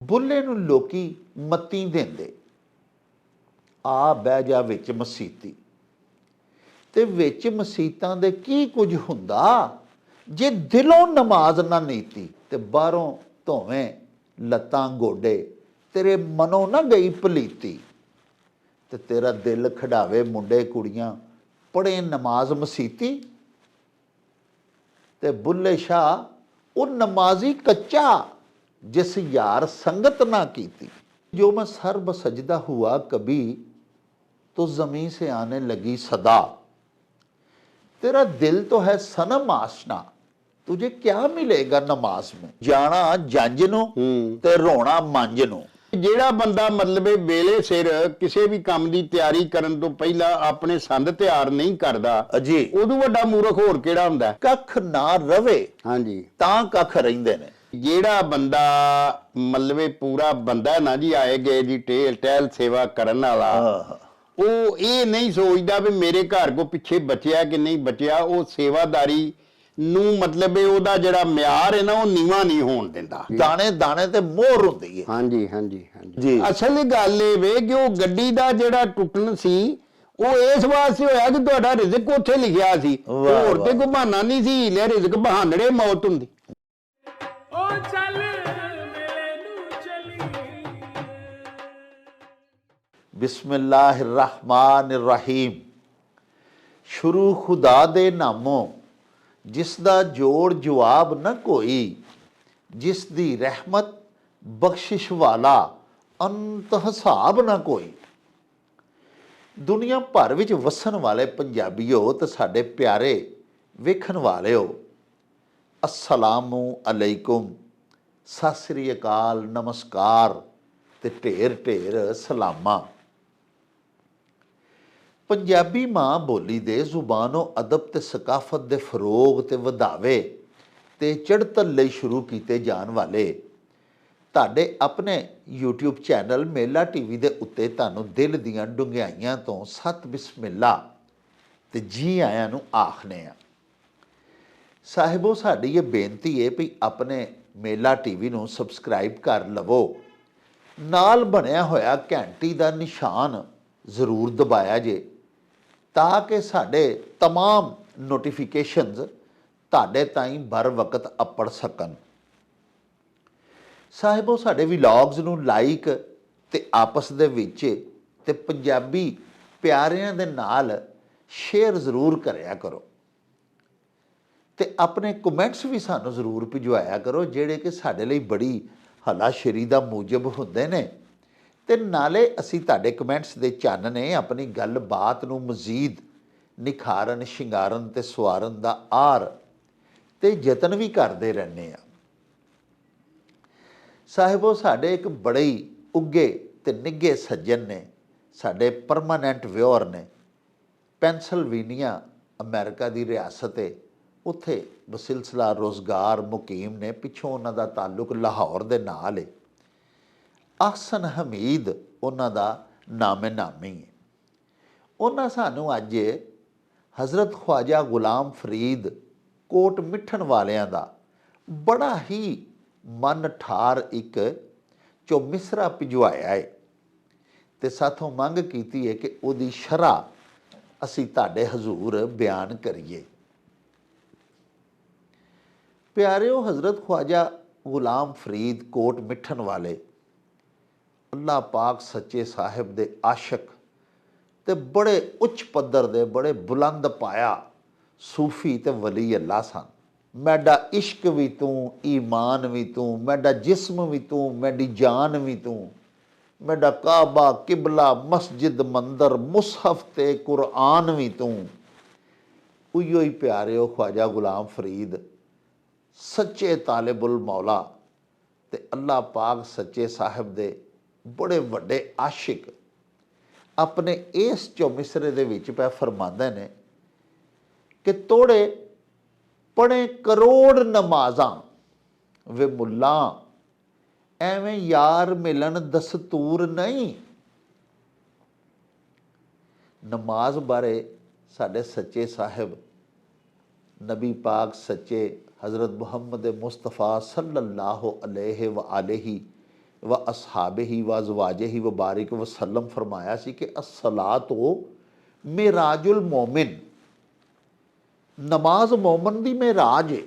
ਬੁੱਲੇ ਨੂੰ ਲੋਕੀ ਮੱਤੀ ਦਿੰਦੇ, ਆ ਬਹਿ ਜਾ ਵਿੱਚ ਮਸੀਤੀ। ਤੇ ਵਿੱਚ ਮਸੀਤਾਂ ਦੇ ਕੀ ਕੁਝ ਹੁੰਦਾ ਜੇ ਦਿਲੋਂ ਨਮਾਜ਼ ਨਾ ਨੀਤੀ, ਤੇ ਬਾਹਰੋਂ ਧੋਵੇਂ ਲੱਤਾਂ ਗੋਡੇ, ਤੇਰੇ ਮਨੋਂ ਨਾ ਗਈ ਪਲੀਤੀ, ਤੇ ਤੇਰਾ ਦਿਲ ਖੜਾਵੇ ਮੁੰਡੇ ਕੁੜੀਆਂ ਪੜ੍ਹੇ ਨਮਾਜ਼ ਮਸੀਤੀ। ਤੇ ਬੁੱਲੇ ਸ਼ਾਹ ਉਹ ਨਮਾਜ਼ੀ ਕੱਚਾ जिस यार संगत ना कीती। जो मैं सर्ब सजदा हुआ कभी तो ज़मीन से आने लगी सदा। तेरा दिल तो है सनम आशना, तुझे क्या मिलेगा नमाज में। जाना जंज नूं ते रोना मंज नूं। ਜਿਹੜਾ ਬੰਦਾ ਮਤਲਬ ਵੇਲੇ ਸਿਰ ਕਿਸੇ ਵੀ ਕੰਮ ਦੀ ਤਿਆਰੀ ਕਰਨ ਤੋਂ ਪਹਿਲਾਂ ਆਪਣੇ ਸੰਦ ਤਿਆਰ ਨਹੀਂ ਕਰਦਾ ਜੀ, ਉਦੋਂ ਵੱਡਾ ਮੂਰਖ ਹੋਰ ਕਿਹੜਾ ਹੁੰਦਾ। ਕੱਖ ਨਾ ਰਵੇ ਹਾਂਜੀ ਤਾਂ ਕੱਖ ਰਹਿੰਦੇ ਨੇ। ਜਿਹੜਾ ਬੰਦਾ ਮਤਲਬ ਪੂਰਾ ਬੰਦਾ ਨਾ ਜੀ ਆਏ ਗਏ ਦੀ ਟਹਿਲ ਸੇਵਾ ਕਰਨ ਵਾਲਾ, ਉਹ ਇਹ ਨਹੀਂ ਸੋਚਦਾ ਵੀ ਮੇਰੇ ਘਰ ਕੋ ਪਿੱਛੇ ਬਚਿਆ ਕਿ ਨਹੀਂ ਬਚਿਆ। ਉਹ ਸੇਵਾਦਾਰੀ ਨੂੰ ਮਤਲਬ ਉਹਦਾ ਜਿਹੜਾ ਮਿਆਰ ਹੈ ਨਾ ਉਹ ਨੀਵਾਂ ਨਹੀਂ ਹੋਣ ਦਿੰਦਾ। ਦਾਣੇ ਦਾਣੇ ਤੇ ਮੋਹਰ ਹੁੰਦੀ ਹੈ। ਹਾਂਜੀ ਹਾਂਜੀ ਹਾਂਜੀ। ਅਸਲ ਗੱਲ ਇਹ ਵੇ ਕਿ ਉਹ ਗੱਡੀ ਦਾ ਜਿਹੜਾ ਟੁੱਟਣ ਸੀ ਉਹ ਇਸ ਵਾਸਤੇ ਹੋਇਆ ਕਿ ਤੁਹਾਡਾ ਰਿਜ਼ਕ ਉੱਥੇ ਲਿਖਿਆ ਸੀ, ਹੋਰ ਤੇ ਕੋਈ ਬਹਾਨਾ ਨਹੀਂ ਸੀ। ਲੈ ਰਿਜ਼ਕ ਬਹਾਨੜੇ ਮੌਤ ਹੁੰਦੀ। ਬਿਸਮਿल्लाहिर्रहमानिर्रहीम। शुरू खुदा दे नामों जिस दा जोड़ जवाब न कोई, जिस दी रहमत बख्शिश वाला अंत हिसाब न कोई। दुनिया भर विच वसन वाले पंजाबीओ ते साडे प्यारे वेखण वालेओ, अस्सलामु अलैकुम, सत श्री अकाल, नमस्कार ते ढेर ढेर सलामा। पंजाबी माँ बोली दे जुबानो अदब ते सकाफत दे फरोग ते वधावे ते चढ़तल लई शुरू कीते जान वाले ਤੁਹਾਡੇ ਆਪਣੇ YouTube ਚੈਨਲ ਮੇਲਾ ਟੀਵੀ ਦੇ ਉੱਤੇ ਤੁਹਾਨੂੰ ਦਿਲ ਦੀਆਂ ਡੂੰਘਾਈਆਂ ਤੋਂ ਸਤ ਬਿਸਮਿਲ੍ਲਾ ਤੇ ਜੀ ਆਇਆਂ ਨੂੰ ਆਖਨੇ ਆ। ਸਾਹਿਬੋ, ਸਾਡੀ ਇਹ ਬੇਨਤੀ ਹੈ ਵੀ ਆਪਣੇ ਮੇਲਾ ਟੀਵੀ ਨੂੰ ਸਬਸਕ੍ਰਾਈਬ ਕਰ ਲਵੋ, ਨਾਲ ਬਣਿਆ ਹੋਇਆ ਘੰਟੀ ਦਾ ਨਿਸ਼ਾਨ ਜ਼ਰੂਰ ਦਬਾਇਆ ਜੇ, ਤਾਂ ਕਿ ਸਾਡੇ तमाम ਨੋਟੀਫਿਕੇਸ਼ਨਸ ਤੁਹਾਡੇ ਤਾਈਂ ਬਰ ਵਕਤ ਅੱਪੜ ਸਕਣ। ਸਾਹਿਬੋ, ਸਾਡੇ ਵਲੌਗਸ ਨੂੰ ਲਾਈਕ ਤੇ ਆਪਸ ਦੇ ਵਿੱਚ ਤੇ ਪੰਜਾਬੀ ਪਿਆਰਿਆਂ ਦੇ ਨਾਲ ਸ਼ੇਅਰ ਜ਼ਰੂਰ ਕਰਿਆ ਕਰੋ, ਤੇ ਆਪਣੇ ਕਮੈਂਟਸ ਵੀ ਸਾਨੂੰ ਜ਼ਰੂਰ ਭਿਜਵਾਇਆ ਕਰੋ, ਜਿਹੜੇ ਕਿ ਸਾਡੇ ਲਈ ਬੜੀ ਹਲਾਸ਼ੇਰੀ ਦਾ ਮੂਜਬ ਹੁੰਦੇ ਨੇ। ਤੇ ਨਾਲੇ ਅਸੀਂ ਤੁਹਾਡੇ ਕਮੈਂਟਸ ਦੇ ਚਾਨਣੇ ਆਪਣੀ ਗੱਲਬਾਤ ਨੂੰ ਮਜ਼ੀਦ ਨਿਖਾਰਨ, ਸ਼ਿੰਗਾਰਨ ਤੇ ਸਵਾਰਨ ਦਾ ਆਰ ਤੇ ਯਤਨ ਵੀ ਕਰਦੇ ਰਹਿੰਦੇ ਆ। ਸਾਹਿਬੋ, ਸਾਡੇ ਇੱਕ ਬੜੇ ਹੀ ਉੱਗੇ ਤੇ ਨਿੱਘੇ ਸੱਜਣ ਨੇ, ਸਾਡੇ ਪਰਮਾਨੈਂਟ ਵਿਊਅਰ ਨੇ, ਪੈਨਸਿਲਵੇਨੀਆ ਅਮਰੀਕਾ ਦੀ ਰਿਆਸਤ ਹੈ, ਉੱਥੇ ਬਸਿਲਸਿਲਾ ਰੋਜ਼ਗਾਰ ਮੁਕੀਮ ਨੇ। ਪਿੱਛੋਂ ਉਹਨਾਂ ਦਾ ਤਾਲੁਕ ਲਾਹੌਰ ਦੇ ਨਾਲ ਹੈ। ਅਹਸਨ ਹਮੀਦ ਉਹਨਾਂ ਦਾ ਨਾਮੇ ਨਾਮੀ ਹੈ। ਉਹਨਾਂ ਸਾਨੂੰ ਅੱਜ ਹਜ਼ਰਤ ख्वाजा ਗੁਲਾਮ ਫਰੀਦ ਕੋਟ ਮਿੱਠਣ ਵਾਲਿਆਂ ਦਾ ਬੜਾ ਹੀ ਮਨ ਠਾਰ ਇੱਕ ਜੋ ਮਿਸਰਾ ਭਿਜਵਾਇਆ ਹੈ, ਤੇ ਸਾਥੋਂ ਮੰਗ ਕੀਤੀ ਹੈ ਕਿ ਉਹਦੀ ਸ਼ਰ੍ਹਾ ਅਸੀਂ ਤੁਹਾਡੇ ਹਜ਼ੂਰ ਬਿਆਨ ਕਰੀਏ। ਪਿਆਰਿਓ, ਹਜ਼ਰਤ ख्वाजा ਗੁਲਾਮ ਫਰੀਦ ਕੋਟ ਮਿੱਠਣ ਵਾਲੇ ਅੱਲਾਹ ਪਾਕ ਸੱਚੇ ਸਾਹਿਬ ਦੇ ਆਸ਼ਕ ਤੇ ਬੜੇ ਉੱਚ ਪੱਧਰ ਦੇ, ਬੜੇ ਬੁਲੰਦ ਪਾਇਆ ਸੂਫੀ ਤੇ ਵਲੀ ਅੱਲਾ ਸਨ। ਮੈਡਾ ਇਸ਼ਕ ਵੀ ਤੂੰ, ਈਮਾਨ ਵੀ ਤੂੰ, ਮੈਡਾ ਜਿਸਮ ਵੀ ਤੂੰ, ਮੈਡੀ ਜਾਨ ਵੀ ਤੂੰ, ਮੈਡਾ ਕਾਬਾ, ਕਿਬਲਾ, ਮਸਜਿਦ, ਮੰਦਰ, ਮੁਸਹਫ ਤੇ ਕੁਰਾਨ ਵੀ ਤੂੰ। ਉਹੀਓ ਹੀ ਪਿਆਰਿਓ ख्वाजा ਗੁਲਾਮ ਫਰੀਦ ਸੱਚੇ ਤਾਲਿਬੁਲ ਮੌਲਾ ਤੇ ਅੱਲਾਹ ਪਾਕ ਸੱਚੇ ਸਾਹਿਬ ਦੇ ਬੜੇ ਵੱਡੇ ਆਸ਼ਿਕ ਆਪਣੇ ਇਸ ਚੌਮਿਸਰੇ ਦੇ ਵਿੱਚ ਪੈ ਫਰਮਾਉਂਦੇ ਨੇ ਕਿ ਤੋੜੇ ਪੜ੍ਹੇ ਕਰੋੜ ਨਮਾਜ਼ਾਂ ਵੇ ਮੁੱਲਾ, ਐਵੇਂ ਯਾਰ ਮਿਲਣ ਦਸਤੂਰ ਨਹੀਂ। ਨਮਾਜ਼ ਬਾਰੇ ਸਾਡੇ ਸੱਚੇ ਸਾਹਿਬ ਨਬੀ ਪਾਕ ਸੱਚੇ ਹਜ਼ਰਤ ਮੁਹੰਮਦ ਮੁਸਤਫਾ ਸੱਲੱਲਾਹੁ अलैहि व आलिहि व असहाबे ही व अजवाजे ही व बारिक वसल्लम फरमाया सी कि अस्सलातो मेराजुल मोमिन, नमाज मोमन दी मेराज है।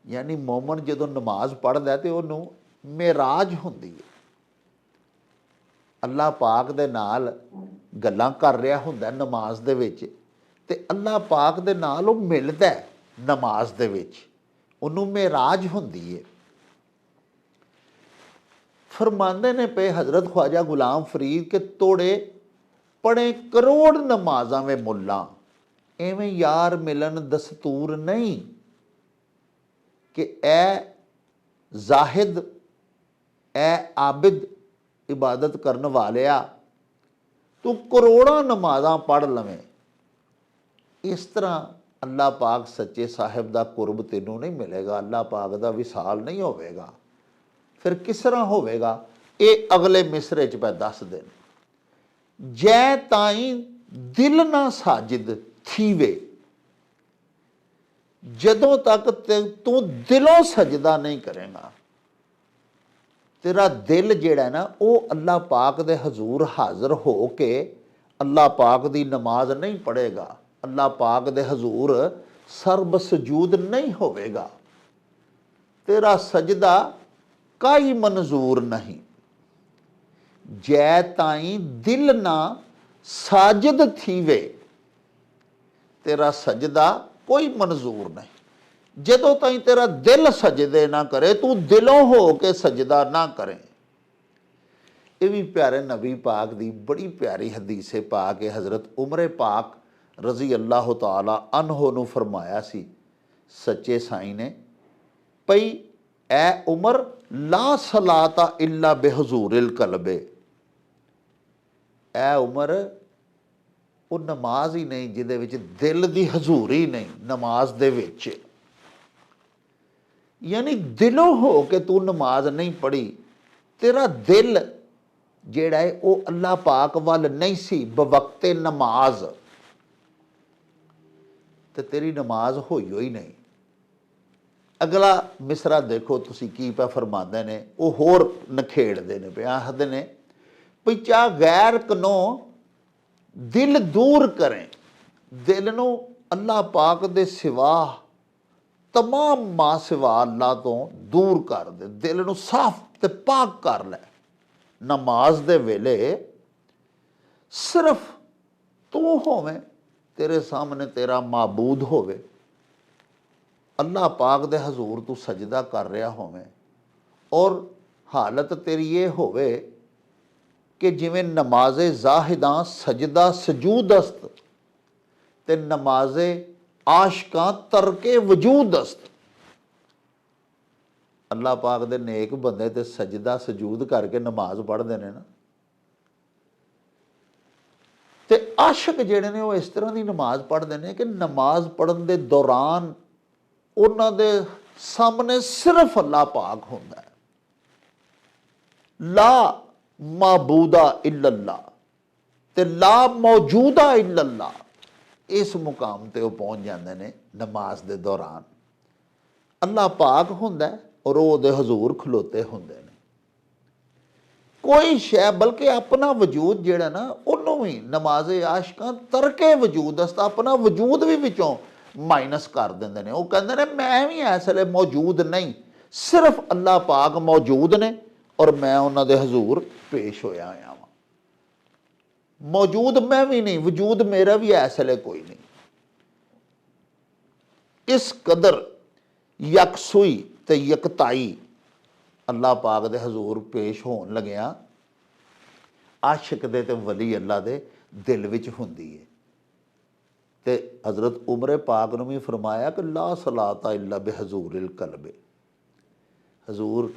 यानी मोमन जदों नमाज पढ़दा है तो उन्होंने मेराज हुंदी है, अल्लाह पाक दे नाल गल्लां कर रहा हुंदा नमाज दे विच, ते अल्लाह पाक दे नाल वो मिलदा है नमाज दे विच, उन्होंने मेराज हुंदी है। फरमांदे ने पे हज़रत ख्वाजा गुलाम फरीद के तोड़े पड़े करोड़ नमाज़ां में मुल्ला, एवें यार मिलन दस्तूर नहीं कि ए जाहिद ए आबिद इबादत करने वालिया तू करोड़ों नमाज़ां पढ़ लवें, इस तरह अल्लाह पाक सच्चे साहिब दा कुर्ब तेनों नहीं मिलेगा, अल्लाह पाक दा विसाल नहीं होवेगा। फिर किस तरह होवेगा, ये अगले मिसरे च पे दस देन। जै ताई दिल ना साजिद थीवे, जदों तक तू दिलों सजदा नहीं करेगा, तेरा दिल जेड़ा ना वो अल्लाह पाक दे हजूर हाज़र हो के अल्लाह पाक दी नमाज नहीं पढ़ेगा, अल्लाह पाक दे हजूर सर्ब सजूद नहीं होवेगा, तेरा सजदा काई मंजूर नहीं। जै ताई दिल ना साजिद थीवे, तेरा सजदा कोई मंजूर नहीं। जदों ताई तेरा दिल सजदे ना करे, तू दिलों हो के सजदा ना करें। ये भी प्यारे नबी पाक दी बड़ी प्यारी हदीस पाक है। हज़रत उमर पाक रज़ी अल्लाह तआला अन्हो नू फरमाया सी सच्चे साई ने, भई ए उमर ला सलाता इल्ला बेहजूरिल कल्बे, ए उमर वो नमाज ही नहीं जिहदे विच दिल दी हजूरी नहीं नमाज दे विच, यानी दिलों हो के तू नमाज नहीं पढ़ी, तेरा दिल जेड़ा है वो अल्लाह पाक वाल नहीं सी बवक्ते नमाज, तो तेरी नमाज होई ही नहीं। अगला मिसरा देखो तुसी की पे फरमांदे ने, वो होर नखेड़दे ने पे, आखदे ने भई चा गैर कनो दिल दूर करें, दिल नू अल्लाह पाक दे सिवा तमाम मां सिवा अल्लाह तो दूर कर दे, दिल नू साफ ते पाक कर लै। नमाज दे वेले सिर्फ तू होवें, तेरे सामने तेरा माबूद होवे, अल्लाह पाक दे हजूर तू सजदा कर रहा होवें, और हालत तेरी ये होवे कि जिवें नमाजे जाहिदां सजदा सजूदस्त ते नमाजे आशकां तरके वजूदस्त। अल्लाह पाक दे नेक बंदे ते सजदा सजूद करके नमाज पढ़ते ने ना, ते आशक जेड़े ने वो इस तरह की नमाज पढ़ते हैं कि नमाज पढ़न दे दौरान उन्हां दे सामने सिर्फ अल्लाह पाक होंदा है, ला माबूदा इल्लल्लाह ते ला मौजूदा इल्लल्लाह, इस मुकाम ते वो पहुँच जाते हैं नमाज दे दौरान। अल्लाह पाक होंदा है और वो दे हजूर खलोते होंदे ने, कोई शै बल्कि अपना वजूद जेड़ा ना उन्होंने भी नमाजे आशकां तरके वजूद अस्त अपना वजूद भी विचों माइनस कर देंदे ने। वो कहंदे ने मैं भी इस वेले मौजूद नहीं, सिर्फ अल्लाह पाक मौजूद ने और मैं उन्हां दे हजूर पेश होया आया वां, मौजूद मैं भी नहीं, वजूद मेरा भी इस वेले कोई नहीं। इस कदर यकसुई ते यकताई अल्लाह पाक दे हजूर पेश होन लग्या आशिक दे ते वली अल्लाह दे दिल विच हुंदी है। ते हज़रत उमर पाक ने भी फरमाया कि ला सलाता इल्ला बेहजूरिल कल्बे। हजूर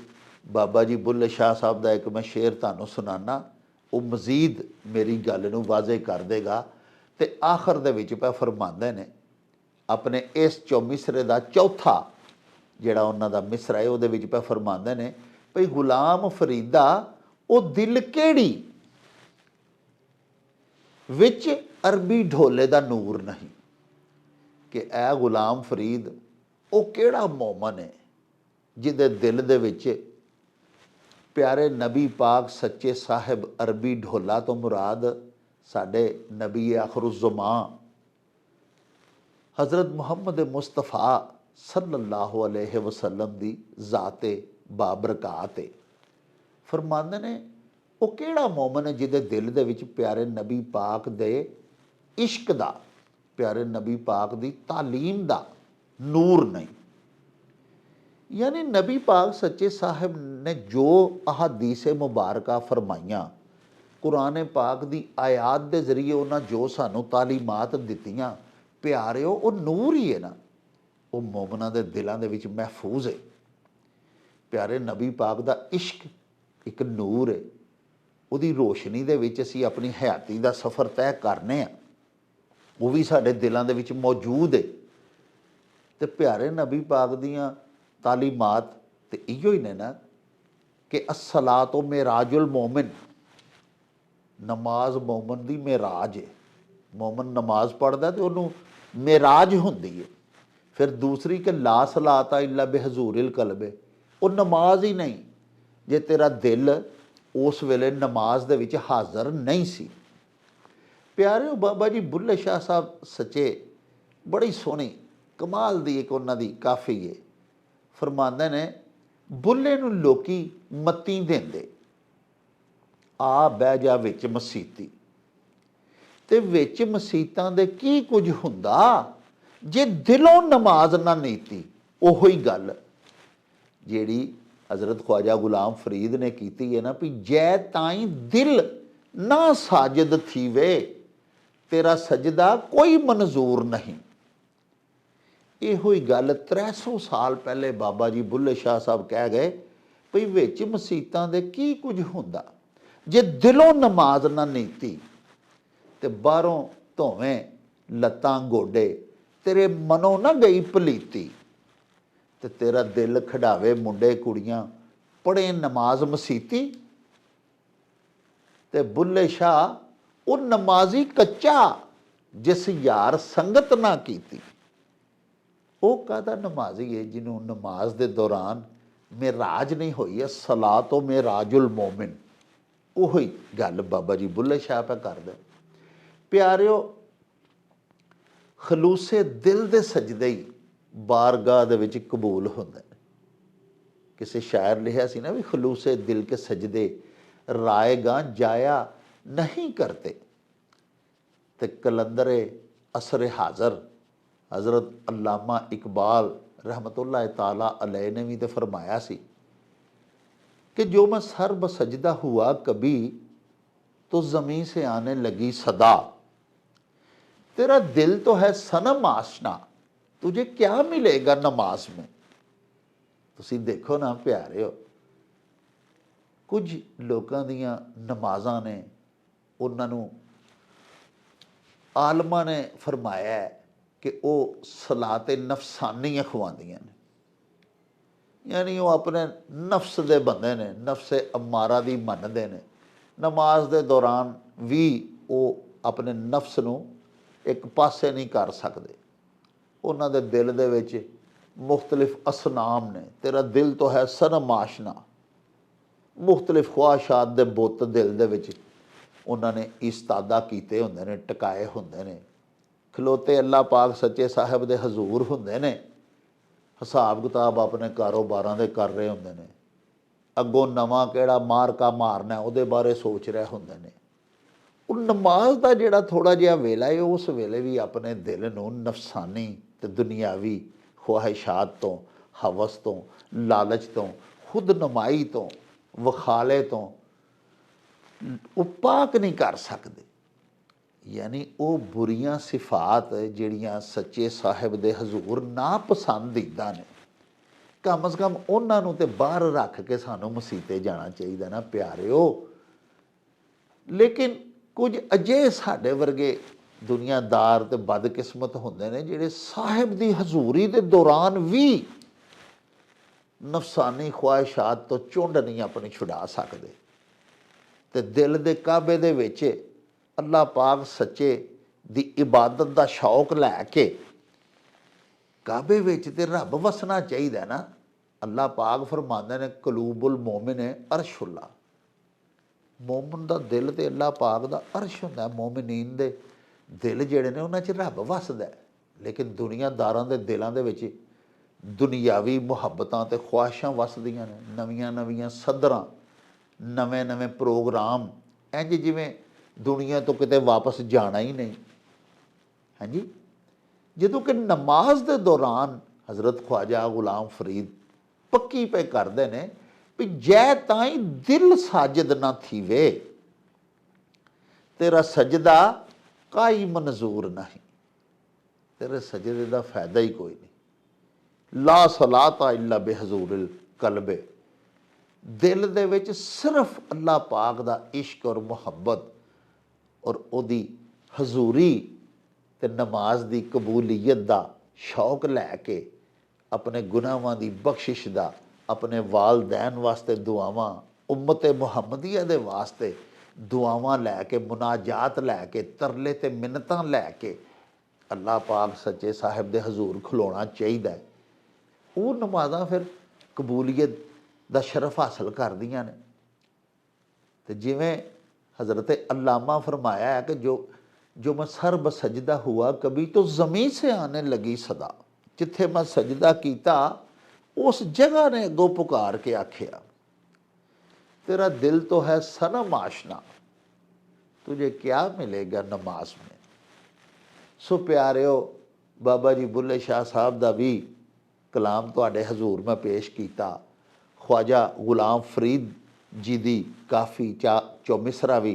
बाबा जी बुल्ले शाह साहब का एक मैं शेर तुहानूं सुनाना, वो मजीद मेरी गल नूं वाज़े कर देगा। ते आखिर दे विच पे फरमांदे ने अपने इस चौमिसरे का चौथा जिहड़ा उन्हां दा मिसरा है उहदे विच पे फरमांदे ने भई गुलाम फरीदा वो दिल केड़ी विच अरबी ढोले दा नूर नहीं, कि ए गुलाम फरीद वो केड़ा मोमन है जिहदे दिल दे विच ਪਿਆਰੇ ਨਬੀ ਪਾਕ ਸੱਚੇ ਸਾਹਿਬ ਅਰਬੀ ਢੋਲਾ ਤੋਂ ਮੁਰਾਦ ਸਾਡੇ ਨਬੀ ਆਖਰੁਜ਼ਮਾਂ ਹਜ਼ਰਤ ਮੁਹੰਮਦ ਮੁਸਤਫਾ ਸੱਲੱਲਾਹੁ ਅਲੈਹਿ ਵਸੱਲਮ ਦੀ ਜ਼ਾਤੇ ਬਾਬਰਕਾਤ ਹੈ। ਫਰਮਾਉਂਦੇ ਨੇ ਉਹ ਕਿਹੜਾ ਮੋਮਨ ਹੈ ਜਿਹਦੇ ਦਿਲ ਦੇ ਵਿੱਚ ਪਿਆਰੇ ਨਬੀ ਪਾਕ ਦੇ ਇਸ਼ਕ ਦਾ, ਪਿਆਰੇ ਨਬੀ ਪਾਕ ਦੀ ਤਾਲੀਮ ਦਾ ਨੂਰ ਨਹੀਂ। ਯਾਨੀ ਨਬੀ ਪਾਕ ਸੱਚੇ ਸਾਹਿਬ ਨੇ ਜੋ ਅਹਾਦੀਸੇ ਮੁਬਾਰਕਾ ਫਰਮਾਈਆਂ, ਕੁਰਾਨ ਪਾਕ ਦੀ ਆਇਤ ਦੇ ਜ਼ਰੀਏ ਉਹਨਾਂ ਜੋ ਸਾਨੂੰ ਤਾਲੀਮਾਤ ਦਿੱਤੀਆਂ, ਪਿਆਰਿਓ ਉਹ ਨੂਰ ਹੀ ਹੈ ਨਾ, ਉਹ ਮੋਮਨਾਂ ਦੇ ਦਿਲਾਂ ਦੇ ਵਿੱਚ ਮਹਿਫੂਜ਼ ਹੈ। ਪਿਆਰੇ ਨਬੀ ਪਾਕ ਦਾ ਇਸ਼ਕ ਇੱਕ ਨੂਰ ਹੈ, ਉਹਦੀ ਰੋਸ਼ਨੀ ਦੇ ਵਿੱਚ ਅਸੀਂ ਆਪਣੀ ਹਯਾਤੀ ਦਾ ਸਫ਼ਰ ਤੈਅ ਕਰਨੇ ਆ, ਉਹ ਵੀ ਸਾਡੇ ਦਿਲਾਂ ਦੇ ਵਿੱਚ ਮੌਜੂਦ ਹੈ। ਤੇ ਪਿਆਰੇ ਨਬੀ ਪਾਕ ਦੀਆਂ ਤਾਲੀਮਾਤ ਤੇ ਇਹੋ ਹੀ ਨੇ ਨਾ ਕਿ ਅਸਲਾਤੁ ਮੇਰਾਜੁਲ ਮੋਮਿਨ, ਨਮਾਜ਼ ਮੋਮਨ ਦੀ ਮੇਰਾਜ ਹੈ। ਮੋਮਨ ਨਮਾਜ਼ ਪੜ੍ਹਦਾ ਤੇ ਉਹਨੂੰ ਮੇਰਾਜ ਹੁੰਦੀ ਹੈ। ਫਿਰ ਦੂਸਰੀ ਕਿ ਲਾ ਸਲਾਤਾ ਇਲਾ ਬਹਜ਼ੂਰਿਲ ਕਲਬੇ, ਉਹ ਨਮਾਜ਼ ਹੀ ਨਹੀਂ ਜੇ ਤੇਰਾ ਦਿਲ ਉਸ ਵੇਲੇ ਨਮਾਜ਼ ਦੇ ਵਿੱਚ ਹਾਜ਼ਰ ਨਹੀਂ ਸੀ। ਪਿਆਰਿਓ ਬਾਬਾ ਜੀ ਬੁੱਲੇ ਸ਼ਾਹ ਸਾਹਿਬ ਸੱਚੇ ਬੜੀ ਸੋਹਣੀ ਕਮਾਲ ਦੀ ਇੱਕ ਉਹਨਾਂ ਦੀ ਕਾਫੀ ਹੈ। ਫਰਮਾਉਂਦੇ ਨੇ ਬੁੱਲੇ ਨੂੰ ਲੋਕੀ ਮੱਤੀ ਦਿੰਦੇ, ਆ ਬਹਿ ਜਾ ਵਿੱਚ ਮਸੀਤੀ, ਤੇ ਵਿੱਚ ਮਸੀਤਾਂ ਦੇ ਕੀ ਕੁਝ ਹੁੰਦਾ ਜੇ ਦਿਲੋਂ ਨਮਾਜ਼ ਨਾ ਨੀਤੀ। ਉਹੋ ਹੀ ਗੱਲ ਜਿਹੜੀ ਹਜ਼ਰਤ ख्वाजा गुलाम फरीद ने ਕੀਤੀ ਹੈ ਨਾ, ਵੀ ਜੈ ਤਾਈ ਦਿਲ ਨਾ ਸਾਜਦ ਥੀਵੇ ਤੇਰਾ ਸਜਦਾ ਕੋਈ ਮਨਜ਼ੂਰ ਨਹੀਂ। ਇਹੋ ਹੀ ਗੱਲ 300 ਸਾਲ ਪਹਿਲੇ ਬਾਬਾ ਜੀ ਬੁੱਲੇ ਸ਼ਾਹ ਸਾਹਿਬ ਕਹਿ ਗਏ ਵੀ ਵਿੱਚ ਮਸੀਤਾਂ ਦੇ ਕੀ ਕੁਝ ਹੁੰਦਾ ਜੇ ਦਿਲੋਂ ਨਮਾਜ਼ ਨਾ ਨੀਤੀ, ਤੇ ਬਾਹਰੋਂ ਧੋਵੇਂ ਲੱਤਾਂ ਗੋਡੇ ਤੇਰੇ ਮਨੋਂ ਨਾ ਗਈ ਪਲੀਤੀ, ਤੇ ਤੇਰਾ ਦਿਲ ਖੜਾਵੇ ਮੁੰਡੇ ਕੁੜੀਆਂ ਪੜ੍ਹੇ ਨਮਾਜ਼ ਮਸੀਤੀ। ਤੇ ਬੁੱਲੇ ਸ਼ਾਹ ਉਹ ਨਮਾਜ਼ੀ ਕੱਚਾ ਜਿਸ ਯਾਰ ਸੰਗਤ ਨਾ ਕੀਤੀ। ਉਹ ਕਾਹਦਾ ਨਮਾਜ਼ੀ ਹੈ ਜਿਹਨੂੰ ਨਮਾਜ਼ ਦੇ ਦੌਰਾਨ ਮੇਰਾਜ ਨਹੀਂ ਹੋਈ ਹੈ, ਸਲਾਤੁ ਮੇਰਾਜੁਲ ਮੋਮਿਨ। ਉਹੀ ਗੱਲ ਬਾਬਾ ਜੀ ਬੁੱਲੇ ਸ਼ਾਹ ਪਾ ਕਰਦੇ। ਪਿਆਰਿਓ ਖਲੂਸੇ ਦਿਲ ਦੇ ਸਜਦੇ ਹੀ ਬਾਰਗਾਹ ਦੇ ਵਿੱਚ ਕਬੂਲ ਹੁੰਦੇ ਨੇ। ਕਿਸੇ ਸ਼ਾਇਰ ਲਿਖਿਆ ਸੀ ਨਾ ਵੀ ਖਲੂਸੇ ਦਿਲ ਕੇ ਸਜਦੇ ਰਾਏਗਾਂ ਜਾਇਆ ਨਹੀਂ ਕਰਤੇ। ਤੇ ਕਲੰਦਰੇ ਅਸਰ ਹਾਜ਼ਰ ਹਜ਼ਰਤ ਅੱਲਾਮਾ ਇਕਬਾਲ ਰਹਿਮਤੁल्लाह ताला अलैह ने भी तो फरमाया सी कि जो मैं सर बसजदा हुआ कभी तो ज़मीन से आने लगी सदा, तेरा दिल तो है सनम आशना, तुझे क्या मिलेगा नमाज में। तुसी देखो ना प्यारे हो, कुछ लोगों दियां नमाज़ां ने उन्होंने आलमा ने फरमाया है कि वो सलाते नफसानी अखवादियाँ ने, यानी वो अपने नफ्स दे बंदे ने, नफ्से अमारा दी मनदे ने। नमाज दे दौरान भी वो अपने नफ्स नूं एक पासे नहीं कर सकते। उन्हां दे दिल दे विच मुख्तलिफ असनाम ने, तेरा दिल तो है सनम आशना, मुख्तलिफ ख्वाहिशात दे बुत दिल दे विच उन्होंने इस्तादा कीते हुंदे ने, टकाए हुंदे ने। खलोते अल्लाह पाक सच्चे साहब दे हजूर हुंदे ने, हिसाब किताब अपने कारोबारां दे कर रहे हुंदे ने, अगों नवां किहड़ा मार का मारना है उहदे बारे सोच रहे हुंदे ने। उह नमाज दा जिहड़ा थोड़ा जिहा वेला है उस वेले भी अपने दिल नूं नफसानी ते दुनियावी ख्वाहिशात तो, हवस तो, लालच तो, खुद नमाई तो, वखाले तो ਉਹ ਪਾਕ नहीं कर सकते। यानी वो बुरियां सिफात ਜਿਹੜੀਆਂ सच्चे साहिब दे हजूर ना पसंदीदा ने, कम अज़ कम उन्होंने तो बाहर रख के सानू मसीते जाना चाहिए ना प्यारिओ। लेकिन कुछ अजे साडे वर्गे दुनियादार ते बदकिस्मत होंदे ने जिहड़े साहिब दी हजूरी दे दौरान भी नफसानी ख्वाहिशात तो झुंड नहीं अपनी छुड़ा सकते। ते दिल दे काबे दे विच अल्लाह पाक सच्चे दी इबादत दा शौक लैके काबे विच ते रब वसना चाहिए ना। ਅੱਲਾਹ ਪਾਕ ਫਰਮਾਉਂਦੇ ਨੇ ਕਲੂਬੁਲ ਮੋਮਿਨ ਅਰਸ਼ੁੱਲਾ, ਮੋਮਨ ਦਾ ਦਿਲ ਤੇ ਅੱਲਾਹ ਪਾਕ ਦਾ ਅਰਸ਼ ਹੁੰਦਾ। ਮੋਮਿਨੀਨ ਦੇ ਦਿਲ ਜਿਹੜੇ ਨੇ ਉਹਨਾਂ 'ਚ ਰੱਬ ਵਸਦਾ। ਲੇਕਿਨ ਦੁਨੀਆਦਾਰਾਂ ਦੇ ਦਿਲਾਂ ਦੇ ਵਿੱਚ ਦੁਨਿਆਵੀ ਮੁਹੱਬਤਾਂ ਤੇ ਖੁਆਇਸ਼ਾਂ ਵਸਦੀਆਂ ਨੇ, ਨਵੀਆਂ ਨਵੀਆਂ ਸੱਧਰਾਂ, ਨਵੇਂ ਨਵੇਂ ਪ੍ਰੋਗਰਾਮ, ਇੰਝ ਜਿਵੇਂ ਦੁਨੀਆ ਤੋਂ ਕਿਤੇ ਵਾਪਸ ਜਾਣਾ ਹੀ ਨਹੀਂ। ਹਾਂਜੀ, ਜਦੋਂ ਕਿ ਨਮਾਜ਼ ਦੇ ਦੌਰਾਨ ਹਜ਼ਰਤ ख्वाजा गुलाम फरीद ਪੱਕੀ ਪੇ ਕਰਦੇ ਨੇ ਵੀ ਜੈ ਤਾਈ ਦਿਲ ਸਾਜਦ ਨਾ ਥੀਵੇ, ਤੇਰਾ ਸਜਦਾ ਕਾਈ ਮਨਜ਼ੂਰ ਨਹੀਂ, ਤੇਰੇ ਸਜਦੇ ਦਾ ਫਾਇਦਾ ਹੀ ਕੋਈ ਨਹੀਂ। ਲਾ ਸਲਾਤਾ ਇਲਾ ਬੇਹਜ਼ੂਰਿਲ ਕਲਬੇ, ਦਿਲ ਦੇ ਵਿੱਚ ਸਿਰਫ ਅੱਲਾਹ ਪਾਕ ਦਾ ਇਸ਼ਕ ਔਰ ਮੁਹੱਬਤ ਔਰ ਉਹਦੀ ਹਜ਼ੂਰੀ ਤੇ ਨਮਾਜ਼ ਦੀ ਕਬੂਲੀਅਤ ਦਾ ਸ਼ੌਕ ਲੈ ਕੇ ਆਪਣੇ ਗੁਨਾਹਾਂ ਦੀ ਬਖਸ਼ਿਸ਼ ਦਾ, ਆਪਣੇ ਵਾਲਦੈਨ ਵਾਸਤੇ ਦੁਆਵਾਂ, ਉਮਤ ਮੁਹੰਮਦੀਆ ਦੇ ਵਾਸਤੇ ਦੁਆਵਾਂ ਲੈ ਕੇ, ਮੁਨਾਜਾਤ ਲੈ ਕੇ, ਤਰਲੇ ਤੇ ਮਿੰਨਤਾਂ ਲੈ ਕੇ ਅੱਲਾਹ ਪਾਕ ਸੱਚੇ ਸਾਹਿਬ ਦੇ ਹਜ਼ੂਰ ਖਲੋਣਾ ਚਾਹੀਦਾ ਹੈ। ਉਹ ਨਮਾਜ਼ਾਂ ਫਿਰ ਕਬੂਲੀਅਤ ਦਾ ਸ਼ਰਫ ਹਾਸਲ ਕਰਦੀਆਂ ਨੇ। ਤੇ ਜਿਵੇਂ हज़रत अल्लामा फरमाया है कि जो मैं सर्ब सजदा हुआ कभी तो ज़मीन से आने लगी सदा, जिथे मैं सजदा किया उस जगह ने अगों पुकार के आख्या, तेरा दिल तो है सनम आशना, तुझे क्या मिलेगा नमाज में। सो प्यारिओ, बाबा जी बुल्ले शाह साहब का भी कलाम तुहाडे हजूर मैं पेश किया, ख्वाजा गुलाम फरीद जी दी काफ़ी चौमिसरा भी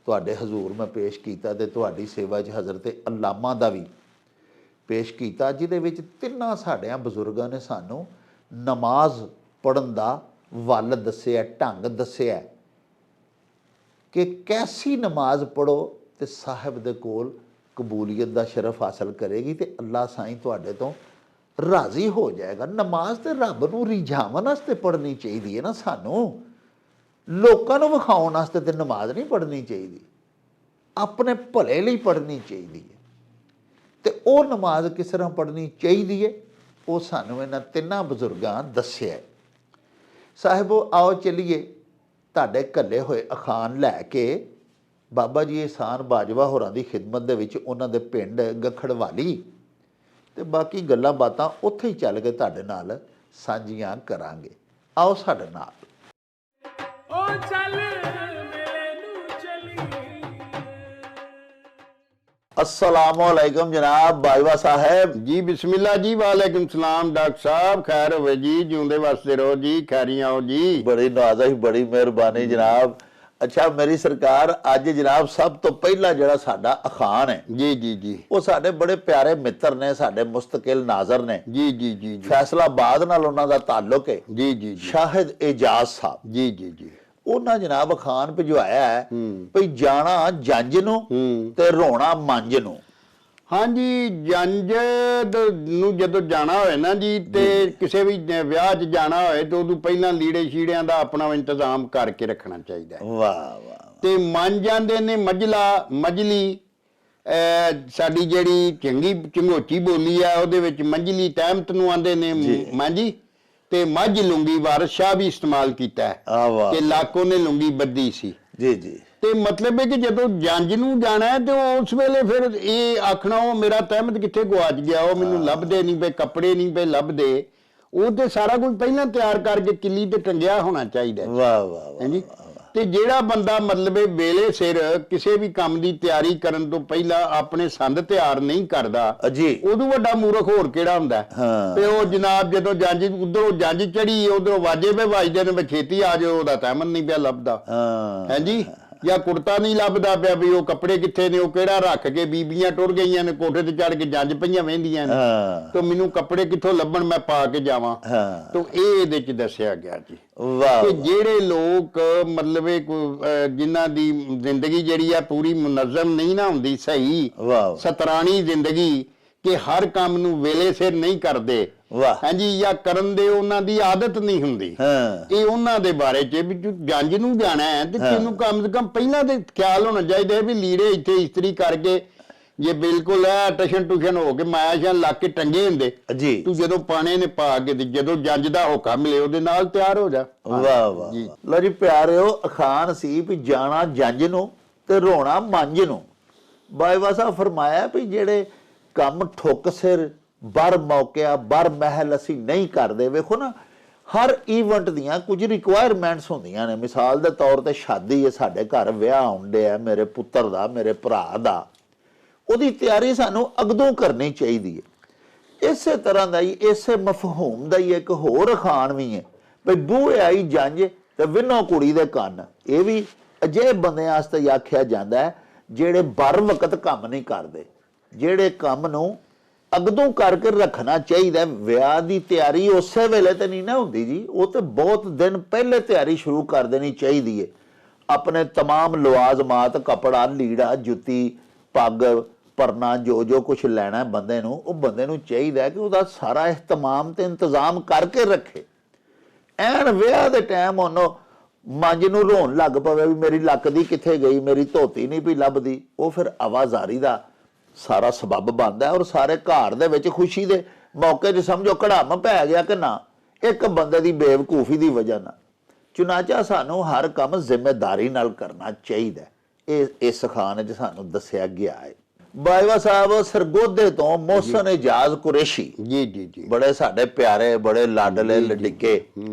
तुहाडे हजूर मैं पेश किया, ते तुहाडी सेवा च हज़रत अल्लामा दा भी पेश किया, जिहदे विच तिन्नां साडियां बजुर्गां ने सानू नमाज पढ़न दा वल दस्सिया, ढंग दस्सिया कि कैसी नमाज पढ़ो ते साहिब दे कोल कबूलीयत दा शरफ हासिल करेगी ते अल्लाह साईं तुहाडे तो राज़ी हो जाएगा। नमाज ते रब नूं रिझावन वास्ते पढ़नी चाहिदी है ना, सानू लोकां नूं विखाउण वास्ते ते नमाज नहीं पढ़नी चाहिए, अपने भले लिए पढ़नी चाहिए है। तो वो नमाज किस तरह पढ़नी चाहिए है, वो सानू इन्हां तिन्नां बजुर्गां दस्सिया है। साहिबो आओ चलिए तुहाडे घल्ले होए अखान लैके बाबा जी एहसान बाजवा होरां दी खिदमत दे विच उन्हां दे पिंड गखड़वाली ते बाकी गल्लां बातां उत्थे ही चल के तुहाडे नाल साझीआं करांगे। आओ साडे नाल। अस्सलामुअलैकुम जनाब बाजवा साहब जी। बिस्मिल्लाह जी। वालेकुम सलाम डॉक्टर साहब, खैर होवे जी, जिउंदे वसदे रहो जी, खैरियां हो जी। बड़ी नवाज़िश, बड़ी मेहरबानी जनाब। अच्छा मेरी सरकार, अज जनाब सब तो पहला जिहड़ा साडा अखान है जी जी जी, वो साडे बड़े प्यारे मित्र ने, साडे मुस्तकिल नाज़र ने जी जी जी, फैसलाबाद नाल उन्हां दा ताल्लुक है जी जी, शाहिद एजाज साहब जी जी जी। उन्हां जनाब अखान भिजवाया है भई जाना जंज नूं ते रोना मंज नूं। हाँ जी, जंज नूं जदों जाना होए ना जी, ते किसी भी विआह च जाना होए तो उदों पहलां लीड़े शीड़ियां दा अपना इंतजाम करके रखना चाहिए। वाह वाह। ते मन जांदे ने मजला मजली, साडी जिहड़ी चंगी झंगोची बोली आ उहदे विच मंजली तहमत नूं आंदे ने मांजी, ते मझ लुंगी वारिस शाह भी इस्तेमाल कीता है कि लाखों ने लुंगी बद्धी सी जी जी। ते मतलब है कि जदों जंज नूं जाना है तो उस वेले फिर ये आखना वो मेरा तहमत कित्थे गुआच गया, वो मैनूं लभदे नहीं पे, कपड़े नहीं पे लभदे, वो ते सारा कुछ पहलां तैयार करके किली ते टंगिया होना चाहिए। वाह वाह है जी। ते जेड़ा बंदा मतलब वेले सिर किसी भी काम की तैयारी करन तो पहला अपने संद तैयार नहीं करदा जी, उदों वड्डा मूर्ख होर किहड़ा हुंदा हाँ। ते ओ जनाब जदों जंज उधरों जंज चढ़ी उधरों वाजे पे वजदे ने छेती आ जाओ, ओहदा तहमत नहीं पिया लभदा है जी, या कुर्ता नहीं लभदा पिया भी वो कपड़े कित्थे ने, वो किहड़ा रख के बीबियां टुर गईयां ने कोठे ते चढ़ के जंज पईयां वेंदियां ने, तो मैनूं कपड़े कित्थों लभण मैं पा के जावां। तो ये इहदे च दस्सिया गया जी कि ਜਿਹੜੇ ਲੋਕ मतलब ਜਿਨ੍ਹਾਂ ਦੀ ਜ਼ਿੰਦਗੀ ਜਿਹੜੀ ਆ ਪੂਰੀ ਮੁਨੱਜ਼ਮ ਨਹੀਂ ਨਾ ਹੁੰਦੀ ਸਹੀ ਸਤਰਾਣੀ ਜ਼ਿੰਦਗੀ ਕਿ ਹਰ ਕੰਮ ਨੂੰ ਵੇਲੇ ਸਿਰ ਨਹੀਂ ਕਰਦੇ ਹਾਂਜੀ ਜਾਂ ਕਰਨ ਦੇ ਉਹਨਾਂ ਦੀ ਆਦਤ ਨਹੀਂ ਹੁੰਦੀ, ਇਹ ਉਹਨਾਂ ਦੇ ਬਾਰੇ ਚ ਵੀ ਜੰਜ ਨੂੰ ਜਾਣਾ ਹੈ ਤੇ ਤੈਨੂੰ ਕਮ ਸੇ ਕਮ ਪਹਿਲਾਂ ਤੇ ਖਿਆਲ ਹੋਣਾ ਚਾਹੀਦਾ ਵੀ ਲੀੜੇ ਇੱਥੇ ਇਸਤਰੀ ਕਰਕੇ ਜੇ ਬਿਲਕੁਲ ਹੈ ਟਸ਼ਨ ਟੁਸ਼ਨ ਹੋ ਕੇ ਮਾਇਆ ਜਾਂ ਲਾ ਕੇ ਟੰਗੇ ਹੁੰਦੇ ਜੀ ਤੂੰ ਜਦੋਂ ਪਾਣੇ ਨੇ ਪਾ ਕੇ ਤੇ ਜਦੋਂ ਜੰਜ ਦਾ ਹੁਕਮ ਮਿਲੇ ਉਹਦੇ ਨਾਲ ਤਿਆਰ ਹੋ ਜਾ। ਵਾਹ ਵਾਹ ਲਓ ਜੀ ਪਿਆਰਿਓ, ਅਖਾਣ ਸੀ ਵੀ ਜਾਣਾ ਜੰਜ ਨੂੰ ਤੇ ਰੋਣਾ ਮੰਜ ਨੂੰ। ਬਾਈਵਾ ਸਾਹਿਬ ਫਰਮਾਇਆ ਵੀ ਜਿਹੜੇ ਕੰਮ ਠੁੱਕ ਸਿਰ ਬਰ ਮੌਕਿਆ ਬਰ ਮਹਿਲ ਅਸੀਂ ਨਹੀਂ ਕਰਦੇ। ਵੇਖੋ ਨਾ, ਹਰ ਈਵੈਂਟ ਦੀਆਂ ਕੁਝ ਰਿਕੁਆਇਰਮੈਂਟਸ ਹੁੰਦੀਆਂ ਨੇ। ਮਿਸਾਲ ਦੇ ਤੌਰ ਤੇ ਸ਼ਾਦੀ ਹੈ, ਸਾਡੇ ਘਰ ਵਿਆਹ ਹੁੰਦੇ ਆ ਮੇਰੇ ਪੁੱਤਰ ਦਾ, ਮੇਰੇ ਭਰਾ ਦਾ, ਉਹਦੀ ਤਿਆਰੀ ਸਾਨੂੰ ਅਗਦੋਂ ਕਰਨੀ ਚਾਹੀਦੀ ਹੈ। ਇਸੇ ਤਰ੍ਹਾਂ ਦਾ ਹੀ, ਇਸੇ ਮਫਹੂਮ ਦਾ ਹੀ ਇੱਕ ਹੋਰ ਅਖਾਣ ਵੀ ਹੈ ਵੀ ਬੂਹੇ ਆਈ ਜੰਜ ਤੇ ਵਿਨੋ ਕੁੜੀ ਦੇ ਕੰਨ। ਇਹ ਵੀ ਅਜਿਹੇ ਬੰਦਿਆਂ ਵਾਸਤੇ ਆਖਿਆ ਜਾਂਦਾ ਹੈ ਜਿਹੜੇ ਬਰ ਵਕਤ ਕੰਮ ਨਹੀਂ ਕਰਦੇ, ਜਿਹੜੇ ਕੰਮ ਨੂੰ ਅਗਦੋਂ ਕਰਕੇ ਰੱਖਣਾ ਚਾਹੀਦਾ। ਵਿਆਹ ਦੀ ਤਿਆਰੀ ਉਸੇ ਵੇਲੇ ਤੇ ਨਹੀਂ ਨਾ ਹੁੰਦੀ ਜੀ, ਉਹ ਤੇ ਬਹੁਤ ਦਿਨ ਪਹਿਲੇ ਤਿਆਰੀ ਸ਼ੁਰੂ ਕਰ ਦੇਣੀ ਚਾਹੀਦੀ ਹੈ। ਆਪਣੇ तमाम ਲਵਾਜ਼ਮਾਤ, ਕੱਪੜਾ ਲੀੜਾ, ਜੁੱਤੀ, ਪੱਗ, ਪਰਨਾ, ਜੋ ਜੋ ਕੁਝ ਲੈਣਾ ਬੰਦੇ ਨੂੰ, ਉਹ ਬੰਦੇ ਨੂੰ ਚਾਹੀਦਾ ਕਿ ਉਹਦਾ ਸਾਰਾ ਇਹਤਮਾਮ ਤੇ ਇੰਤਜ਼ਾਮ ਕਰਕੇ ਰੱਖੇ। ਐਨ ਵਿਆਹ ਦੇ ਟਾਈਮ ਉਹਨੂੰ ਮੰਜ ਨੂੰ ਰੋਣ ਲੱਗ ਪਵੇ ਵੀ ਮੇਰੀ ਲੱਕ ਦੀ ਕਿੱਥੇ ਗਈ, ਮੇਰੀ ਧੋਤੀ ਨਹੀਂ ਪਈ ਲੱਭਦੀ, ਉਹ ਫਿਰ ਆਵਾਜ਼ਾਰੀ ਦਾ ਸਾਰਾ ਸਬੱਬ ਬਣਦਾ। ਔਰ ਸਾਰੇ ਘਰ ਦੇ ਵਿੱਚ ਖੁਸ਼ੀ ਦੇ ਮੌਕੇ 'ਚ ਸਮਝੋ ਕੜਾਮ ਪੈ ਗਿਆ ਕਿ ਨਾ, ਇੱਕ ਬੰਦੇ ਦੀ ਬੇਵਕੂਫੀ ਦੀ ਵਜ੍ਹਾ ਨਾਲ। ਚੁਨਾਚਾ ਸਾਨੂੰ ਹਰ ਕੰਮ ਜ਼ਿੰਮੇਦਾਰੀ ਨਾਲ ਕਰਨਾ ਚਾਹੀਦਾ। ਇਹ ਇਸ ਅਖਾਣ 'ਚ ਸਾਨੂੰ ਦੱਸਿਆ ਗਿਆ ਹੈ। ਬਾਈਵਾ ਸਾਹਿਬ ਸਰਗੋਧੇ ਤੋਂ ਮੋਹਸਨ ਇਜਾਜ਼ ਕੁਰੈਸ਼ੀ ਜੀ ਜੀ ਜੀ, ਬੜੇ ਸਾਡੇ ਪਿਆਰੇ, ਬੜੇ ਲਾਡਲੇ ਲਡਿੱਕੇ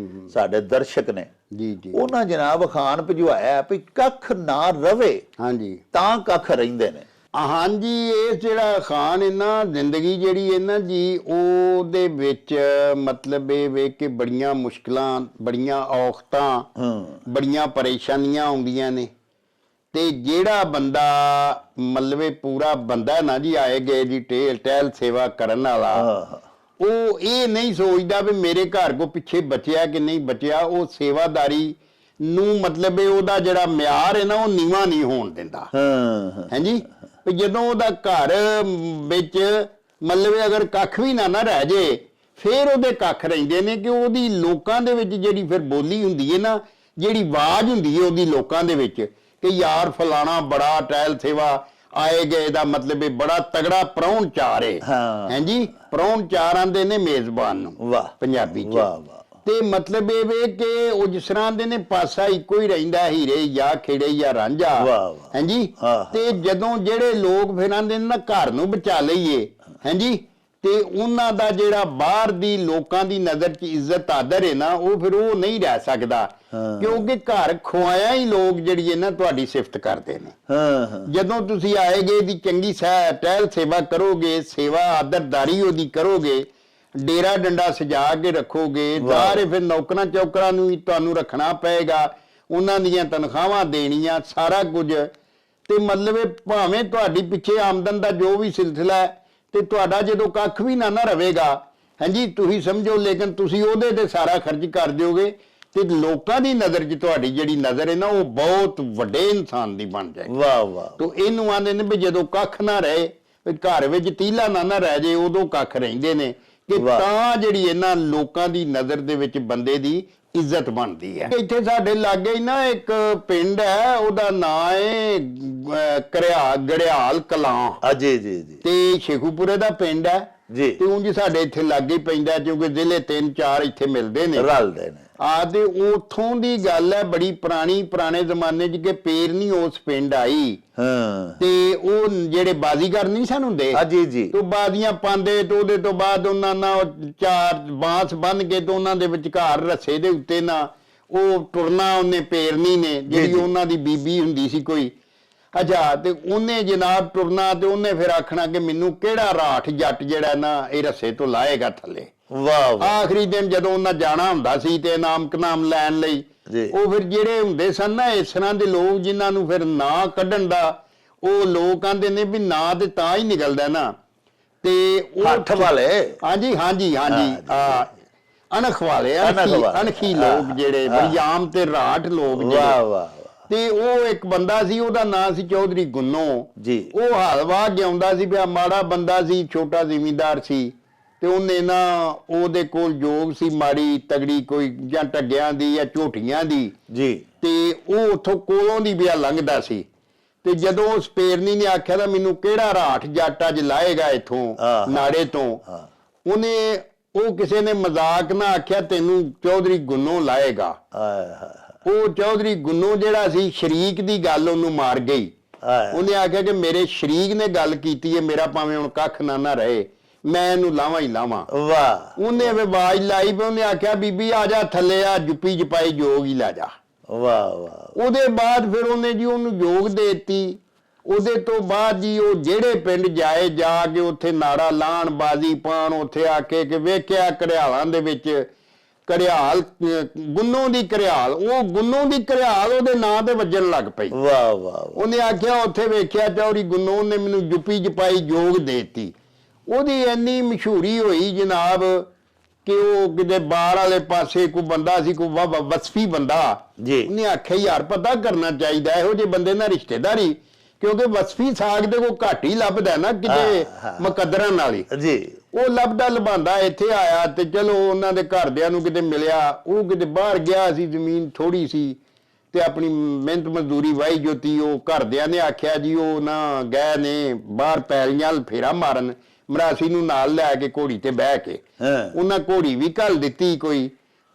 ਸਾਡੇ ਦਰਸ਼ਕ ਨੇ ਜੀ ਜੀ, ਉਹਨਾਂ ਜਨਾਬ ਅਖਾਣ ਭਿਜਵਾਇਆ ਵੀ ਕੱਖ ਨਾ ਰਵੇ ਹਾਂਜੀ ਤਾਂ ਕੱਖ ਰਹਿੰਦੇ ਨੇ। ਹਾਂਜੀ, ਇਹ ਜਿਹੜਾ ਖਾਨ ਹੈ ਨਾ, ਜ਼ਿੰਦਗੀ ਜਿਹੜੀ ਹੈ ਨਾ ਜੀ, ਉਹਦੇ ਵਿੱਚ ਮਤਲਬ ਇਹ ਵੇਖ ਕੇ ਬੜੀਆਂ ਮੁਸ਼ਕਲਾਂ, ਬੜੀਆਂ ਔਖਤਾਂ, ਬੜੀਆਂ ਪਰੇਸ਼ਾਨੀਆਂ ਆਉਂਦੀਆਂ ਨੇ। ਤੇ ਜਿਹੜਾ ਬੰਦਾ ਮਤਲਬ ਪੂਰਾ ਬੰਦਾ ਨਾ ਜੀ, ਆਏ ਗਏ ਦੀ ਟੇਲ ਟਹਿਲ ਸੇਵਾ ਕਰਨ ਵਾਲਾ, ਉਹ ਇਹ ਨਹੀਂ ਸੋਚਦਾ ਵੀ ਮੇਰੇ ਘਰ ਕੋ ਪਿੱਛੇ ਬਚਿਆ ਕਿ ਨਹੀਂ ਬਚਿਆ। ਉਹ ਸੇਵਾਦਾਰੀ ਨੂੰ ਮਤਲਬ ਉਹਦਾ ਜਿਹੜਾ ਮਿਆਰ ਹੈ ਨਾ, ਉਹ ਨੀਵਾਂ ਨਹੀਂ ਹੋਣ ਦਿੰਦਾ। ਹਾਂਜੀ, ਵੀ ਜਦੋਂ ਉਹਦਾ ਘਰ ਵਿੱਚ ਮਤਲਬ ਅਗਰ ਕੱਖ ਵੀ ਨਾ ਰਹਿ ਜੇ, ਫਿਰ ਉਹਦੇ ਕੱਖ ਰਹਿੰਦੇ ਨੇ ਕਿ ਉਹਦੀ ਲੋਕਾਂ ਦੇ ਵਿੱਚ ਜਿਹੜੀ ਫਿਰ ਬੋਲੀ ਹੁੰਦੀ ਹੈ ਨਾ, ਜਿਹੜੀ ਆਵਾਜ਼ ਹੁੰਦੀ ਹੈ ਉਹਦੀ ਲੋਕਾਂ ਦੇ ਵਿੱਚ ਕਿ ਯਾਰ ਫਲਾਣਾ ਬੜਾ ਟਹਿਲ ਸੇਵਾ ਆਏ ਗਏ ਦਾ ਮਤਲਬ ਇਹ ਬੜਾ ਤਗੜਾ ਪ੍ਰਾਹੁਣਚਾਰ ਹੈ। ਹਾਂਜੀ, ਪ੍ਰਾਹੁਣਚਾਰ ਆਂਦੇ ਨੇ ਮੇਜ਼ਬਾਨ ਨੂੰ ਵਾਹ ਪੰਜਾਬੀ ਚ। ਵਾਹ ਵਾਹ। ਤੇ ਮਤਲਬ ਇਹ ਵੇ ਕਿ ਉਹ ਜਿਸ ਤਰ੍ਹਾਂ ਦੇ ਨੇ ਪਾਸਾ ਇੱਕੋ ਹੀ ਰਹਿੰਦਾ, ਹੀਰੇ ਜਾਂ ਖੇੜੇ ਜਾਂ ਰਾਂਝਾ। ਹਾਂਜੀ, ਤੇ ਜਦੋਂ ਜਿਹੜੇ ਲੋਕ ਫਿਰ ਆਂਦੇ ਨੇ ਨਾ ਘਰ ਨੂੰ ਬਚਾ ਲਈਏ, ਹਾਂਜੀ, ਤੇ ਉਹਨਾਂ ਦਾ ਜਿਹੜਾ ਬਾਹਰ ਦੀ ਲੋਕਾਂ ਦੀ ਨਜ਼ਰ 'ਚ ਇੱਜ਼ਤ ਆਦਰ ਹੈ ਨਾ, ਉਹ ਫਿਰ ਉਹ ਨਹੀਂ ਰਹਿ ਸਕਦਾ। ਕਿਉਂਕਿ ਘਰ ਖੁਆਇਆ ਹੀ ਲੋਕ ਜਿਹੜੀ ਹੈ ਨਾ ਤੁਹਾਡੀ ਸਿਫਤ ਕਰਦੇ ਨੇ। ਜਦੋਂ ਤੁਸੀਂ ਆਏਗੇ ਦੀ ਚੰਗੀ ਟਹਿਲ ਸੇਵਾ ਕਰੋਗੇ, ਸੇਵਾ ਆਦਰਦਾਰੀ ਉਹਦੀ ਕਰੋਗੇ, ਡੇਰਾ ਡੰਡਾ ਸਜਾ ਕੇ ਰੱਖੋਗੇ, ਸਾਰੇ ਫਿਰ ਨੌਕਰਾਂ ਚੌਕਰਾਂ ਨੂੰ ਹੀ ਤੁਹਾਨੂੰ ਰੱਖਣਾ ਪਏਗਾ, ਉਹਨਾਂ ਦੀਆਂ ਤਨਖਾਹਾਂ ਦੇਣੀਆਂ, ਸਾਰਾ ਕੁਝ। ਤੇ ਮਤਲਬ ਭਾਵੇਂ ਤੁਹਾਡੀ ਪਿੱਛੇ ਆਮਦਨ ਦਾ ਜੋ ਵੀ ਸਿਲਸਿਲਾ ਹੈ, ਤੇ ਤੁਹਾਡਾ ਜਦੋਂ ਕੱਖ ਵੀ ਨਾ ਰਵੇਗਾ, ਹਾਂਜੀ, ਤੁਸੀਂ ਸਮਝੋ, ਲੇਕਿਨ ਤੁਸੀਂ ਉਹਦੇ ਤੇ ਸਾਰਾ ਖਰਚ ਕਰ ਦਿਓਗੇ ਤੇ ਲੋਕਾਂ ਦੀ ਨਜ਼ਰ 'ਚ ਤੁਹਾਡੀ ਜਿਹੜੀ ਨਜ਼ਰ ਹੈ ਨਾ, ਉਹ ਬਹੁਤ ਵੱਡੇ ਇਨਸਾਨ ਦੀ ਬਣ ਜਾਏਗੀ। ਵਾਹ ਵਾਹ। ਤੋ ਇਹਨੂੰ ਆਂਦੇ ਨੇ ਵੀ ਜਦੋਂ ਕੱਖ ਨਾ ਰਹੇ, ਘਰ ਵਿੱਚ ਤੀਲਾ ਨਾ ਰਹਿ ਜੇ, ਉਦੋਂ ਕੱਖ ਰਹਿੰਦੇ ਨੇ ਕਿ ਤਾਂ ਜਿਹੜੀ ਇਹਨਾਂ ਲੋਕਾਂ ਦੀ ਨਜ਼ਰ ਦੇ ਵਿੱਚ ਬੰਦੇ ਦੀ ਇੱਜ਼ਤ ਬਣਦੀ ਹੈ। ਇੱਥੇ ਸਾਡੇ ਲਾਗੇ ਹੀ ਨਾ ਇੱਕ ਪਿੰਡ ਹੈ, ਉਹਦਾ ਨਾਂ ਹੈ ਗੜਿਆਲ ਕਲਾਂ। ਜੀ ਜੀ ਜੀ। ਤੇ ਸ਼ੇਖੂਪੁਰੇ ਦਾ ਪਿੰਡ ਹੈ ਜੀ। ਤੇ ਉਂਝ ਸਾਡੇ ਇੱਥੇ ਲਾਗੇ ਹੀ ਪੈਂਦਾ, ਕਿਉਂਕਿ ਜ਼ਿਲ੍ਹੇ 3-4 ਇੱਥੇ ਮਿਲਦੇ ਨੇ, ਰਲਦੇ ਨੇ। ਤੇ ਉਥੋਂ ਦੀ ਗੱਲ ਹੈ ਬੜੀ ਪੁਰਾਣੇ ਜ਼ਮਾਨੇ 'ਚ ਕਿ ਪੇਰਨੀ ਉਸ ਪਿੰਡ ਆਈ। ਤੇ ਉਹ ਜਿਹੜੇ ਬਾਜ਼ੀਗਰ ਨਹੀਂ ਸਨ ਹੁੰਦੇ, ਜੀ ਜੀ, ਤੋਂ ਬਾਜ਼ੀਆਂ ਪਾਉਂਦੇ, ਤੇ ਉਹਦੇ ਤੋਂ ਬਾਅਦ ਉਹਨਾਂ ਨਾਲ 4 ਬਾਂਸ ਬੰਨ ਕੇ ਤੇ ਉਹਨਾਂ ਦੇ ਵਿਚਕਾਰ ਰੱਸੇ ਦੇ ਉੱਤੇ ਨਾ ਉਹ ਟੁਰਨਾ, ਉਹਨੇ ਪੇਰਨੀ ਨੇ, ਜਿਹੜੀ ਉਹਨਾਂ ਦੀ ਬੀਬੀ ਹੁੰਦੀ ਸੀ ਕੋਈ। ਅੱਛਾ, ਤੇ ਉਹਨੇ ਜਨਾਬ ਟੁਰਨਾ, ਤੇ ਉਹਨੇ ਫਿਰ ਆਖਣਾ ਕਿ ਮੈਨੂੰ ਕਿਹੜਾ ਰਾਠ ਜੱਟ ਜਿਹੜਾ ਨਾ ਇਹ ਰੱਸੇ ਤੋਂ ਲਾਏਗਾ ਥੱਲੇ। ਵਾਹ ਵਾਹ। ਆਖਰੀ ਦਿਨ ਜਦੋਂ ਉਹਨਾਂ ਜਾਣਾ ਹੁੰਦਾ ਸੀ ਤੇ ਨਾਮ ਲੈਣ ਲਈ, ਉਹ ਫਿਰ ਜਿਹੜੇ ਹੁੰਦੇ ਸਨ ਨਾ ਇਸ ਤਰ੍ਹਾਂ ਦੇ ਲੋਕ, ਜਿਨ੍ਹਾਂ ਨੂੰ ਫਿਰ ਨਾਂ ਕੱਢਣ ਦਾ ਉਹ ਲੋਕ ਆਂਦੇ ਨੇ ਵੀ ਨਾਂ ਤੇ ਤਾਂ ਹੀ ਨਿਕਲਦਾ ਨਾ, ਤੇ ਉਹ ਹੱਥ ਵਾਲੇ। ਹਾਂਜੀ ਹਾਂਜੀ ਹਾਂਜੀ, ਅਣਖ ਵਾਲੇ, ਅਣਖੀ ਲੋਕ ਜਿਹੜੇ ਬੜੀ ਆਮ ਤੇ ਰਾਠ ਲੋਕ। ਵਾਹ ਵਾਹ। ਤੇ ਉਹ ਇੱਕ ਬੰਦਾ ਸੀ, ਉਹਦਾ ਨਾਂ ਸੀ ਚੌਧਰੀ ਗੁੰਨੋ ਜੀ। ਉਹ ਹਾਲ ਵਾਹ ਕੇ ਆਉਂਦਾ ਸੀ, ਪਿਆ ਮਾੜਾ ਬੰਦਾ ਸੀ, ਛੋਟਾ ਜ਼ਿਮੀਂਦਾਰ ਸੀ, ਤੇ ਉਹਨੇ ਨਾ ਉਹਦੇ ਕੋਲ ਜੋਗ ਸੀ ਮਾੜੀ ਤਗੜੀ ਕੋਈ, ਜਾਂ ਟੱਗਿਆਂ ਦੀ ਜਾਂ ਝੋਟੀਆਂ ਦੀ ਜੀ। ਤੇ ਉਹ ਉੱਥੋਂ ਕੋਲੋਂ ਦੀ ਬਿਆ ਲੰਘਦਾ ਸੀ, ਤੇ ਜਦੋਂ ਉਸ ਪੇਰਨੀ ਨੇ ਆਖਿਆ ਤਾਂ ਮੈਨੂੰ ਕਿਹੜਾ ਰਾਠ ਜੱਟ ਅੱਜ ਲਾਏਗਾ ਇਥੋਂ ਨਾੜੇ ਤੋਂ, ਉਹਨੇ ਉਹ ਕਿਸੇ ਨੇ ਮਜ਼ਾਕ ਨਾ ਆਖਿਆ ਤੈਨੂੰ ਚੌਧਰੀ ਗੁੰਨੋਂ ਲਾਏਗਾ। ਉਹ ਚੌਧਰੀ ਗੁੰਨੋਂ ਜਿਹੜਾ ਸੀ ਸ਼ਰੀਕ ਦੀ ਗੱਲ ਉਹਨੂੰ ਮਾਰ ਗਈ। ਉਹਨੇ ਆਖਿਆ ਕਿ ਮੇਰੇ ਸ਼ਰੀਕ ਨੇ ਗੱਲ ਕੀਤੀ ਹੈ, ਮੇਰਾ ਭਾਵੇਂ ਹੁਣ ਕੱਖ ਨਾ ਰਹੇ, ਮੈਂ ਇਹਨੂੰ ਲਾਵਾਂ ਹੀ ਲਾਵਾਂ। ਵਾਹ। ਉਹਨੇ ਆਵਾਜ਼ ਲਾਈ ਵੀ ਉਹਨੇ ਆਖਿਆ ਬੀਬੀ ਆ ਜਾ ਥੱਲੇ, ਆ ਜੁੱਪੀ ਜਪਾਈ ਜੋਗ ਹੀ ਲੈ ਜਾ। ਵਾਹ ਵਾਹ। ਉਹਦੇ ਬਾਅਦ ਫਿਰ ਉਹਨੇ ਜੀ ਉਹਨੂੰ ਜੋਗ ਦੇਤੀ। ਉਹਦੇ ਤੋਂ ਬਾਅਦ ਜੀ ਉਹ ਜਿਹੜੇ ਪਿੰਡ ਜਾਏ, ਜਾ ਕੇ ਉੱਥੇ ਨਾੜਾ ਲਾਣ, ਬਾਜ਼ੀ ਪਾਣ, ਉੱਥੇ ਆ ਕੇ ਵੇਖਿਆ ਘੜਿਆਲਾਂ ਦੇ ਵਿੱਚ ਘੜਿਆਲ ਗੁੰਨੋਂ ਦੀ ਘੜਿਆਲ, ਉਹ ਗੁੰਨੋਂ ਦੀ ਘੜਿਆਲ ਉਹਦੇ ਨਾਂ ਤੇ ਵੱਜਣ ਲੱਗ ਪਈ। ਵਾਹ ਵਾਹ। ਉਹਨੇ ਆਖਿਆ ਉੱਥੇ ਵੇਖਿਆ ਚੌਧਰੀ ਗੁੰਨੋਂ, ਉਹਨੇ ਮੈਨੂੰ ਜੁੱਪੀ ਜਪਾਈ ਜੋਗ ਦੇਤੀ। ਉਹਦੀ ਇੰਨੀ ਮਸ਼ਹੂਰੀ ਹੋਈ ਜਨਾਬ ਕਿ ਉਹ ਕਿਤੇ ਬਾਹਰ ਵਾਲੇ ਪਾਸੇ ਕੋਈ ਬੰਦਾ ਸੀ, ਕੋਈ ਵਸਫੀ ਬੰਦਾ ਜੀ, ਉਹਨੇ ਆਖਿਆ ਯਾਰ ਪਤਾ ਕਰਨਾ ਚਾਹੀਦਾ ਇਹੋ ਜਿਹੇ ਬੰਦੇ ਨਾਲ ਰਿਸ਼ਤੇਦਾਰੀ, ਕਿਉਂਕਿ ਵਸਫੀ ਸਾਗ ਦੇ ਕੋ ਘੱਟ ਹੀ ਲੱਭਦਾ ਨਾ ਕਿਤੇ ਮੁਕੱਦਰਾਂ ਨਾਲ ਹੀ ਜੀ। ਉਹ ਲੱਭਦਾ ਲਭਾਂਦਾ ਇੱਥੇ ਆਇਆ ਤੇ ਚਲੋ ਉਹਨਾਂ ਦੇ ਘਰਦਿਆਂ ਨੂੰ ਕਿਤੇ ਮਿਲਿਆ। ਉਹ ਕਿਤੇ ਬਾਹਰ ਗਿਆ ਸੀ, ਜ਼ਮੀਨ ਥੋੜੀ ਸੀ ਤੇ ਆਪਣੀ ਮਿਹਨਤ ਮਜ਼ਦੂਰੀ ਵਾਹੀ ਜੋਤੀ। ਉਹ ਘਰਦਿਆਂ ਨੇ ਆਖਿਆ ਜੀ ਉਹ ਨਾ ਗਏ ਨੇ ਬਾਹਰ ਪੈਲੀਆਂ ਫੇਰਾ ਮਾਰਨ, ਮਰਾਸੀ ਨੂੰ ਨਾਲ ਲੈ ਕੇ ਘੋੜੀ ਤੇ ਬਹਿ ਕੇ। ਉਹਨਾਂ ਘੋੜੀ ਵੀ ਘੱਲ ਦਿੱਤੀ, ਕੋਈ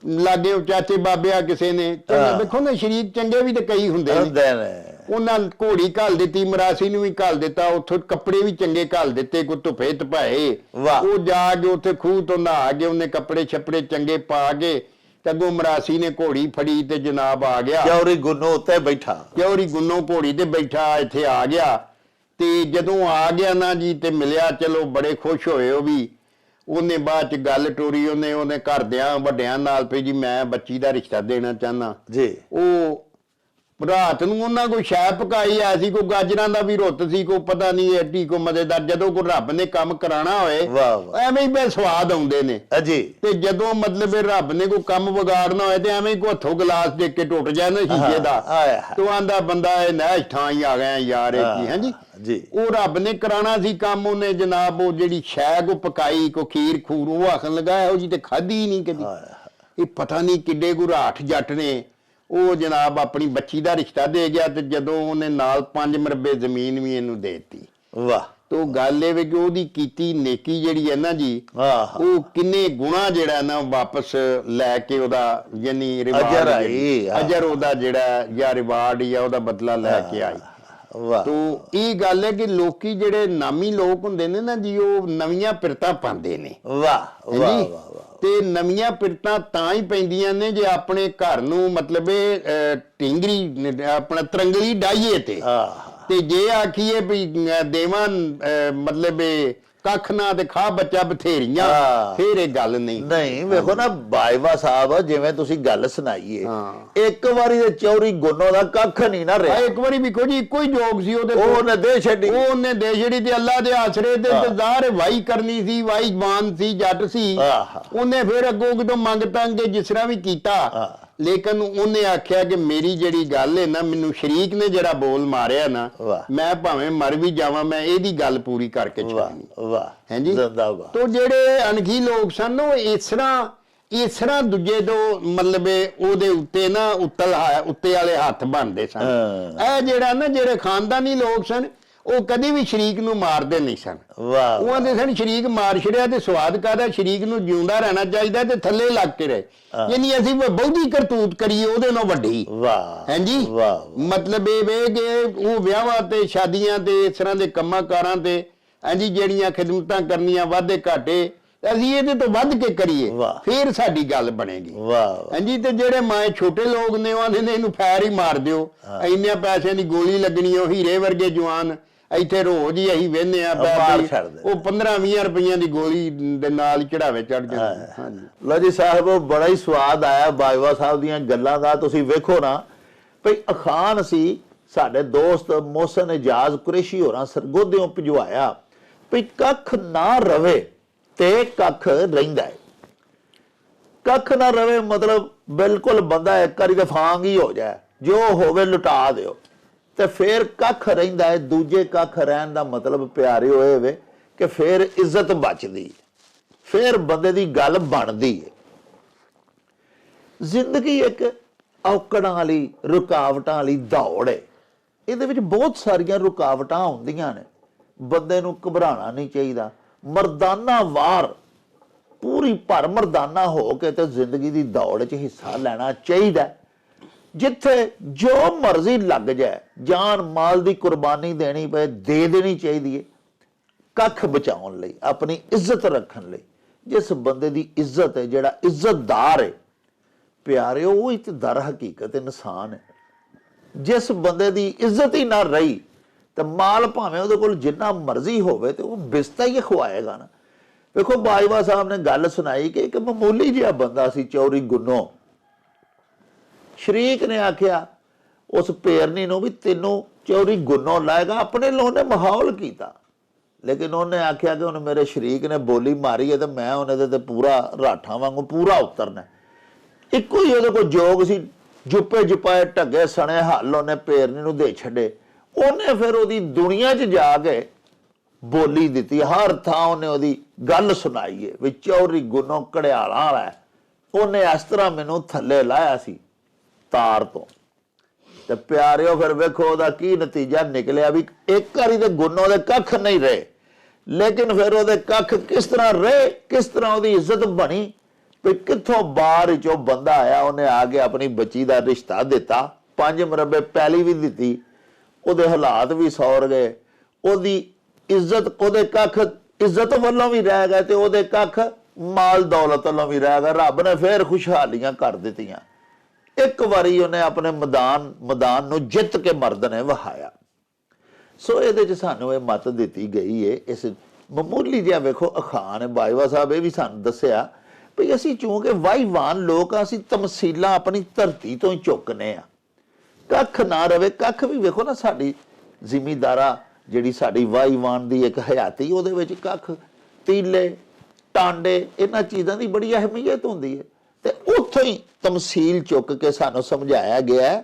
ਲਾਗੇ ਚਾਚੇ ਬਾਬਿਆ ਕਿਸੇ ਨੇ, ਦੇਖੋ ਨਾ ਸ਼ਰੀਕ ਚੰਗੇ ਵੀ ਤੇ ਕਈ ਹੁੰਦੇ ਨੇ। ਉਹਨਾਂ ਘੋੜੀ ਘੱਲ ਦਿੱਤੀ, ਮਰਾਸੀ ਨੂੰ ਵੀ ਘੱਲ ਦਿੱਤਾ, ਉੱਥੋਂ ਕੱਪੜੇ ਵੀ ਚੰਗੇ ਘੱਲ ਦਿੱਤੇ, ਕੋਈ ਧੁੱਪੇ ਧਪਾਏ। ਉਹ ਜਾ ਕੇ ਉੱਥੇ ਖੂਹ ਤੋਂ ਨਹਾ ਕੇ ਉਹਨੇ ਕੱਪੜੇ ਛੱਪੜੇ ਚੰਗੇ ਪਾ ਕੇ ਤੇ ਅੱਗੋਂ ਮਰਾਸੀ ਨੇ ਘੋੜੀ ਫੜੀ ਤੇ ਜਨਾਬ ਆ ਗਿਆ। ਚੌਧਰੀ ਗੁੰਨੋਂ ਉੱਤੇ ਬੈਠਾ, ਚੌਧਰੀ ਗੁੰਨੋਂ ਘੋੜੀ ਤੇ ਬੈਠਾ ਇੱਥੇ ਆ ਗਿਆ। ਤੇ ਜਦੋਂ ਆ ਗਿਆ ਨਾ ਜੀ ਤੇ ਮਿਲਿਆ, ਚਲੋ ਬੜੇ ਖੁਸ਼ ਹੋਏ ਉਹ ਵੀ। ਉਹਨੇ ਬਾਅਦ ਚ ਗੱਲ ਟੋਰੀ ਉਹਨੇ ਘਰਦਿਆਂ ਵੱਡਿਆਂ ਨਾਲ ਪਈ ਜੀ ਮੈਂ ਬੱਚੀ ਦਾ ਰਿਸ਼ਤਾ ਦੇਣਾ ਚਾਹੁੰਦਾ ਜੀ। ਉਹ ਰਾਤ ਨੂੰ ਉਹਨਾਂ ਕੋਈ ਸ਼ੈ ਪਕਾਈ ਆ ਸੀ, ਕੋਈ ਗਾਜਰਾਂ ਦਾ ਵੀ ਰੁੱਤ ਸੀ, ਕੋਈ ਪਤਾ ਨਹੀਂ ਐਡੀ ਕੋ ਮਜ਼ੇਦਾਰ। ਜਦੋਂ ਕੋਈ ਰੱਬ ਨੇ ਕੰਮ ਕਰਾਉਣਾ ਹੋਏ ਐਵੇਂ ਹੀ ਬੇ ਸਵਾਦ ਆਉਂਦੇ ਨੇ ਜੀ। ਤੇ ਜਦੋਂ ਮਤਲਬ ਰੱਬ ਨੇ ਕੋਈ ਕੰਮ ਵਿਗਾੜਨਾ ਹੋਏ ਤੇ ਐਵੇਂ ਹੀ ਕੋਈ ਹੱਥੋਂ ਗਲਾਸ ਦੇਖ ਕੇ ਟੁੱਟ ਜਾਂਦਾ ਸ਼ੀਸ਼ੇ ਦਾ। ਤੂੰ ਆਂਦਾ ਬੰਦਾ ਇਹ ਨਹਿ ਥਾਂ ਹੀ ਆ ਗਿਆ ਯਾਰ ਇਹ ਕੀ ਹੈ ਜੀ। ਉਹ ਰੱਬ ਨੇ ਕਰਾਉਣਾ ਸੀ ਕੰਮ, ਉਹਨੇ ਜਨਾਬ ਉਹ ਜਿਹੜੀ ਸ਼ੈ ਕੋ ਪਕਾਈ, ਕੋ ਖੀਰ ਖੂਰ, ਉਹ ਆਖਣ ਲੱਗਾ ਇਹੋ ਜੀ ਤੇ ਖਾਧੀ ਹੀ ਨਹੀਂ ਕਦੀ। ਇਹ ਪਤਾ ਨਹੀਂ ਕਿੱਡੇ ਕੋ ਰਾਠ ਜੱਟ ਨੇ। ਉਹ ਜਨਾਬ ਆਪਣੀ ਬੱਚੀ ਦਾ ਰਿਸ਼ਤਾ ਦੇ ਗਿਆ ਤੇ ਜਦੋਂ ਉਹਨੇ ਨਾਲ 5 ਮਰਬੇ ਜ਼ਮੀਨ ਵੀ ਇਹਨੂੰ ਦੇ ਦਿੱਤੀ। ਵਾਹ। ਤੋ ਗੱਲ ਇਹ ਵੀ ਕਿ ਉਹਦੀ ਕੀਤੀ ਨੇਕੀ ਜਿਹੜੀ ਹੈ ਨਾ ਜੀ, ਉਹ ਕਿੰਨੇ ਗੁਣਾ ਜਿਹੜਾ ਨਾ ਵਾਪਸ ਲੈ ਕੇ ਉਹਦਾ ਯਾਨੀ ਅਜਰ ਉਹਦਾ ਜਿਹੜਾ ਜਾਂ ਰਿਵਾਰਡ ਜਾਂ ਉਹਦਾ ਬਦਲਾ ਲੈ ਕੇ ਆਈ। ਤੋ ਇਹ ਗੱਲ ਹੈ ਕਿ ਲੋਕੀ ਜਿਹੜੇ ਨਾਮੀ ਲੋਕ ਹੁੰਦੇ ਨੇ ਨਾ ਜੀ, ਉਹ ਨਵੀਆਂ ਪਿਰਤਾਂ ਪਾਉਂਦੇ ਨੇ। ਵਾਹ ਵਾਹ ਵਾਹ। ਤੇ ਨਵੀਆਂ ਪਿਰਤਾਂ ਤਾਂ ਹੀ ਪੈਂਦੀਆਂ ਨੇ ਜੇ ਆਪਣੇ ਘਰ ਨੂੰ ਮਤਲਬ ਢਿੰਗਰੀ ਆਪਣਾ ਤਰੰਗਲੀ ਡਾਈਏ ਤੇ ਜੇ ਆਖੀਏ ਵੀ ਦੇਵਾਂ ਮਤਲਬ ਕੱਖ ਨਾ ਤੇ ਖਾ ਬੱਚਾ ਬਥੇਰੀਆਂ, ਫੇਰ ਇਹ ਗੱਲ ਨਹੀਂ। ਵੇਖੋ ਨਾ ਬਾਜਵਾ ਸਾਹਿਬ, ਜਿਵੇਂ ਤੁਸੀਂ ਗੱਲ ਸੁਣਾਈਏ, ਇੱਕ ਵਾਰੀ ਤੇ ਚੌਧਰੀ ਗੁੰਨੋਂ ਦਾ ਕੱਖ ਨਹੀਂ ਨਾ ਰਿਹਾ। ਇੱਕ ਵਾਰੀ ਵੇਖੋ ਜੀ ਇੱਕੋ ਹੀ ਜੋਗ ਸੀ ਉਹਦੇ, ਉਹਨੇ ਦੇ ਛੱਡੀ। ਉਹਨੇ ਦੇ ਛੱਡੀ ਤੇ ਅੱਲਾ ਦੇ ਆਸਰੇ ਤੇ ਜ਼ਾਹਰ ਵਾਈ ਕਰਨੀ ਸੀ, ਵਾਈ ਮਾਨ ਸੀ, ਜੱਟ ਸੀ। ਉਹਨੇ ਫਿਰ ਅੱਗੋਂ ਕਿਤੋਂ ਮੰਗ ਤੰਗ ਕੇ ਜਿਸ ਤਰ੍ਹਾਂ ਵੀ ਕੀਤਾ, ਲੇਕਿਨ ਉਹਨੇ ਆਖਿਆ ਕਿ ਮੇਰੀ ਜਿਹੜੀ ਗੱਲ ਹੈ ਨਾ, ਮੈਨੂੰ ਸ਼ਰੀਕ ਨੇ ਜਿਹੜਾ ਬੋਲ ਮਾਰਿਆ ਨਾ, ਮੈਂ ਭਾਵੇਂ ਮਰ ਵੀ ਜਾਵਾਂ ਮੈਂ ਇਹਦੀ ਗੱਲ ਪੂਰੀ ਕਰਕੇ ਛੱਡਣੀ। ਹੈ ਜੀ। ਤੋ ਜਿਹੜੇ ਅਣਖੀ ਲੋਕ ਸਨ ਉਹ ਇਸ ਤਰ੍ਹਾਂ ਦੂਜੇ ਤੋਂ ਮਤਲਬ ਉਹਦੇ ਉੱਤੇ ਨਾ ਉੱਤੇ ਵਾਲੇ ਹੱਥ ਬਣਦੇ ਸਨ। ਇਹ ਜਿਹੜਾ ਨਾ ਜਿਹੜੇ ਖਾਨਦਾਨੀ ਲੋਕ ਸਨ ਉਹ ਕਦੀ ਵੀ ਸ਼ਰੀਕ ਨੂੰ ਮਾਰਦੇ ਨਹੀਂ ਸਨ। ਉਹ ਆਂਦੇ ਸਨ ਸ਼ਰੀਕ ਮਾਰ ਛੜਿਆ ਤੇ ਸਵਾਦ ਕਾਹਦਾ, ਸ਼ਰੀਕ ਨੂੰ ਜਿਉਂਦਾ ਰਹਿਣਾ ਚਾਹੀਦਾ ਤੇ ਥੱਲੇ ਲੱਗ ਕੇ ਰਹੇ। ਯਾਨੀ ਅਸੀਂ ਬਹੁਤੀ ਕਰਤੂਤ ਕਰੀਏ ਉਹਦੇ ਨਾਲ ਵੱਡੀ। ਹੈ ਜੀ। ਮਤਲਬ ਇਹ ਵੇ ਕਿ ਉਹ ਵਿਆਹਾਂ ਤੇ ਸ਼ਾਦੀਆਂ ਤੇ ਇਸ ਤਰ੍ਹਾਂ ਦੇ ਕੰਮਾਂ ਕਾਰਾਂ ਤੇ ਹਾਂਜੀ ਜਿਹੜੀਆਂ ਖਿਦਮਤਾਂ ਕਰਨੀਆਂ ਵਾਧੇ ਘਾਟੇ ਅਸੀਂ ਇਹਦੇ ਤੋਂ ਵੱਧ ਕੇ ਕਰੀਏ, ਫੇਰ ਸਾਡੀ ਗੱਲ ਬਣੇਗੀ। ਹਾਂਜੀ। ਤੇ ਜਿਹੜੇ ਮਾਏ ਛੋਟੇ ਲੋਕ ਨੇ ਉਹ ਆਂਦੇ ਨੇ ਇਹਨੂੰ ਫੈਰ ਹੀ ਮਾਰ ਦਿਓ, ਇੰਨੇ ਪੈਸਿਆਂ ਦੀ ਗੋਲੀ ਲੱਗਣੀ, ਉਹ ਹੀਰੇ ਵਰਗੇ ਜਵਾਨ ਇੱਥੇ ਰੋਜ਼ ਹੀ ਅਸੀਂ ਵਹਿੰਦੇ ਆ, ਉਹ 15-20 ਰੁਪਈਆਂ ਦੀ ਗੋਲੀ ਦੇ ਨਾਲ ਚੜਾਵੇ ਚੜ ਜਾਂਦੇ। ਹਾਂਜੀ ਲਓ ਜੀ ਸਾਹਿਬ, ਬੜਾ ਹੀ ਸਵਾਦ ਆਇਆ ਬਾਜਵਾ ਸਾਹਿਬ ਦੀਆਂ ਗੱਲਾਂ ਦਾ। ਤੁਸੀਂ ਵੇਖੋ ਨਾ ਭਈ ਅਖਾਨ ਸੀ ਸਾਡੇ ਦੋਸਤ ਮੋਹਸਨ ਇਜਾਜ਼ ਕੁਰੈਸ਼ੀ ਹੋਰਾਂ ਸਰਗੋਧਿਓਂ ਭਿਜਵਾਇਆ ਭਈ ਕੱਖ ਨਾ ਰਵੇ ਤੇ ਕੱਖ ਰਹਿੰਦਾ ਹੈ। ਕੱਖ ਨਾ ਰਵੇ ਮਤਲਬ ਬਿਲਕੁਲ ਬੰਦਾ ਇੱਕ ਵਾਰੀ ਤਾਂ ਫਾਂਗ ਹੀ ਹੋ ਜਾਏ, ਜੋ ਹੋਵੇ ਲੁਟਾ ਦਿਓ, ਤੇ ਫਿਰ ਕੱਖ ਰਹਿੰਦਾ ਹੈ। ਦੂਜੇ ਕੱਖ ਰਹਿਣ ਦਾ ਮਤਲਬ ਪਿਆਰੇ ਹੋਏ ਵੇ ਕਿ ਫਿਰ ਇੱਜ਼ਤ ਬਚਦੀ, ਫਿਰ ਬੰਦੇ ਦੀ ਗੱਲ ਬਣਦੀ ਹੈ। ਜ਼ਿੰਦਗੀ ਇੱਕ ਔਕੜਾਂ ਵਾਲੀ ਰੁਕਾਵਟਾਂ ਵਾਲੀ ਦੌੜ ਹੈ। ਇਹਦੇ ਵਿੱਚ ਬਹੁਤ ਸਾਰੀਆਂ ਰੁਕਾਵਟਾਂ ਆਉਂਦੀਆਂ ਨੇ। ਬੰਦੇ ਨੂੰ ਘਬਰਾਉਣਾ ਨਹੀਂ ਚਾਹੀਦਾ, ਮਰਦਾਨਾ ਵਾਰ ਪੂਰੀ ਭਰ ਮਰਦਾਨਾ ਹੋ ਕੇ ਤੇ ਜ਼ਿੰਦਗੀ ਦੀ ਦੌੜ 'ਚ ਹਿੱਸਾ ਲੈਣਾ ਚਾਹੀਦਾ। ਜਿੱਥੇ ਜੋ ਮਰਜ਼ੀ ਲੱਗ ਜਾਏ, ਜਾਨ ਮਾਲ ਦੀ ਕੁਰਬਾਨੀ ਦੇਣੀ ਪਏ ਦੇ ਦੇਣੀ ਚਾਹੀਦੀ ਹੈ, ਕੱਖ ਬਚਾਉਣ ਲਈ, ਆਪਣੀ ਇੱਜ਼ਤ ਰੱਖਣ ਲਈ। ਜਿਸ ਬੰਦੇ ਦੀ ਇੱਜ਼ਤ ਹੈ, ਜਿਹੜਾ ਇੱਜ਼ਤਦਾਰ ਹੈ ਪਿਆਰਿਓ, ਉਹ ਹੀ ਤੇ ਦਰ ਹਕੀਕਤ ਇਨਸਾਨ ਹੈ। ਜਿਸ ਬੰਦੇ ਦੀ ਇੱਜ਼ਤ ਹੀ ਨਾ ਰਹੀ ਤੇ ਮਾਲ ਭਾਵੇਂ ਉਹਦੇ ਕੋਲ ਜਿੰਨਾ ਮਰਜ਼ੀ ਹੋਵੇ ਤੇ ਉਹ ਬਿਸਤਾ ਹੀ ਖਵਾਏਗਾ ਨਾ। ਵੇਖੋ ਬਾਜਵਾ ਸਾਹਿਬ ਨੇ ਗੱਲ ਸੁਣਾਈ ਕਿ ਇੱਕ ਮਾਮੂਲੀ ਜਿਹਾ ਬੰਦਾ ਸੀ ਚੌਰੀ ਗੁੰਨੋ, ਸ਼ਰੀਕ ਨੇ ਆਖਿਆ ਉਸ ਪੇਰਨੀ ਨੂੰ ਵੀ ਤੈਨੂੰ ਚੌਰੀ ਗੁੰਨੋ ਲਾਏਗਾ, ਆਪਣੇ ਲੋਂ ਨੇ ਮਾਹੌਲ ਕੀਤਾ। ਲੇਕਿਨ ਉਹਨੇ ਆਖਿਆ ਕਿ ਹੁਣ ਮੇਰੇ ਸ਼ਰੀਕ ਨੇ ਬੋਲੀ ਮਾਰੀ ਹੈ ਤੇ ਮੈਂ ਉਹਨੇ ਤੇ ਪੂਰਾ ਰਾਠਾਂ ਵਾਂਗੂ ਪੂਰਾ ਉਤਰਨਾ। ਇੱਕੋ ਹੀ ਉਹਦੇ ਕੋਲ ਜੋਗ ਸੀ, ਜੁੱਪੇ ਜੁਪਾਏ ਢੱਗੇ ਸਣੇ ਹੱਲ ਉਹਨੇ ਪੇਰਨੀ ਨੂੰ ਦੇ ਛੱਡੇ। ਉਹਨੇ ਫਿਰ ਉਹਦੀ ਦੁਨੀਆ 'ਚ ਜਾ ਕੇ ਬੋਲੀ ਦਿੱਤੀ, ਹਰ ਥਾਂ ਉਹਨੇ ਉਹਦੀ ਗੱਲ ਸੁਣਾਈ ਹੈ ਵੀ ਚੌਰੀ ਗੁੰਨੋ ਘੜਿਆਲਾਂ ਵਾਲਾ, ਉਹਨੇ ਇਸ ਤਰ੍ਹਾਂ ਮੈਨੂੰ ਥੱਲੇ ਲਾਇਆ ਸੀ ਤਾਰ ਤੋਂ। ਤੇ ਪਿਆਰਿਓ ਫਿਰ ਵੇਖੋ ਉਹਦਾ ਕੀ ਨਤੀਜਾ ਨਿਕਲਿਆ ਵੀ ਇੱਕ ਵਾਰੀ ਤੇ ਗੁੰਨੋ ਦੇ ਕੱਖ ਨਹੀਂ ਰਹੇ, ਲੇਕਿਨ ਫਿਰ ਉਹਦੇ ਕੱਖ ਕਿਸ ਤਰ੍ਹਾਂ ਰਹੇ, ਕਿਸ ਤਰ੍ਹਾਂ ਉਹਦੀ ਇੱਜ਼ਤ ਬਣੀ ਵੀ ਕਿੱਥੋਂ ਬਾਹਰ ਵਿੱਚੋਂ ਬੰਦਾ ਆਇਆ, ਉਹਨੇ ਆ ਕੇ ਆਪਣੀ ਬੱਚੀ ਦਾ ਰਿਸ਼ਤਾ ਦਿੱਤਾ, 5 ਮਰਬੇ ਪੈਲੀ ਵੀ ਦਿੱਤੀ, ਉਹਦੇ ਹਾਲਾਤ ਵੀ ਸੌਰ ਗਏ, ਉਹਦੀ ਇੱਜ਼ਤ, ਉਹਦੇ ਕੱਖ ਇੱਜ਼ਤ ਵੱਲੋਂ ਵੀ ਰਹਿ ਗਏ ਤੇ ਉਹਦੇ ਕੱਖ ਮਾਲ ਦੌਲਤ ਵੱਲੋਂ ਵੀ ਰਹਿ ਗਏ। ਰੱਬ ਨੇ ਫੇਰ ਖੁਸ਼ਹਾਲੀਆਂ ਕਰ ਦਿੱਤੀਆਂ। ਇੱਕ ਵਾਰੀ ਉਹਨੇ ਆਪਣੇ ਮੈਦਾਨ ਨੂੰ ਜਿੱਤ ਕੇ ਮਰਦ ਨੇ ਵਹਾਇਆ। ਸੋ ਇਹਦੇ 'ਚ ਸਾਨੂੰ ਇਹ ਮੱਤ ਦਿੱਤੀ ਗਈ ਹੈ। ਇਸ ਮਾਮੂਲੀ ਜਿਹਾ ਵੇਖੋ ਅਖਾਣ ਹੈ, ਬਾਜਵਾ ਸਾਹਿਬ ਇਹ ਵੀ ਸਾਨੂੰ ਦੱਸਿਆ ਵੀ ਅਸੀਂ ਚੂੰਕਿ ਵਾਹੀਵਾਨ ਲੋਕ ਆ, ਅਸੀਂ ਤਮਸੀਲਾਂ ਆਪਣੀ ਧਰਤੀ ਤੋਂ ਹੀ ਚੁੱਕਨੇ ਆ। ਕੱਖ ਨਾ ਰਵੇ, ਕੱਖ ਵੀ ਵੇਖੋ ਨਾ ਸਾਡੀ ਜ਼ਿਮੀਦਾਰਾ ਜਿਹੜੀ ਸਾਡੀ ਵਾਹੀਵਾਨ ਦੀ ਇੱਕ ਹਯਾਤੀ, ਉਹਦੇ ਵਿੱਚ ਕੱਖ, ਤੀਲੇ, ਟਾਂਡੇ, ਇਹਨਾਂ ਚੀਜ਼ਾਂ ਦੀ ਬੜੀ ਅਹਿਮੀਅਤ ਹੁੰਦੀ ਹੈ। ਤੇ ਉੱਥੋਂ ਹੀ ਤਮਸੀਲ ਚੁੱਕ ਕੇ ਸਾਨੂੰ ਸਮਝਾਇਆ ਗਿਆ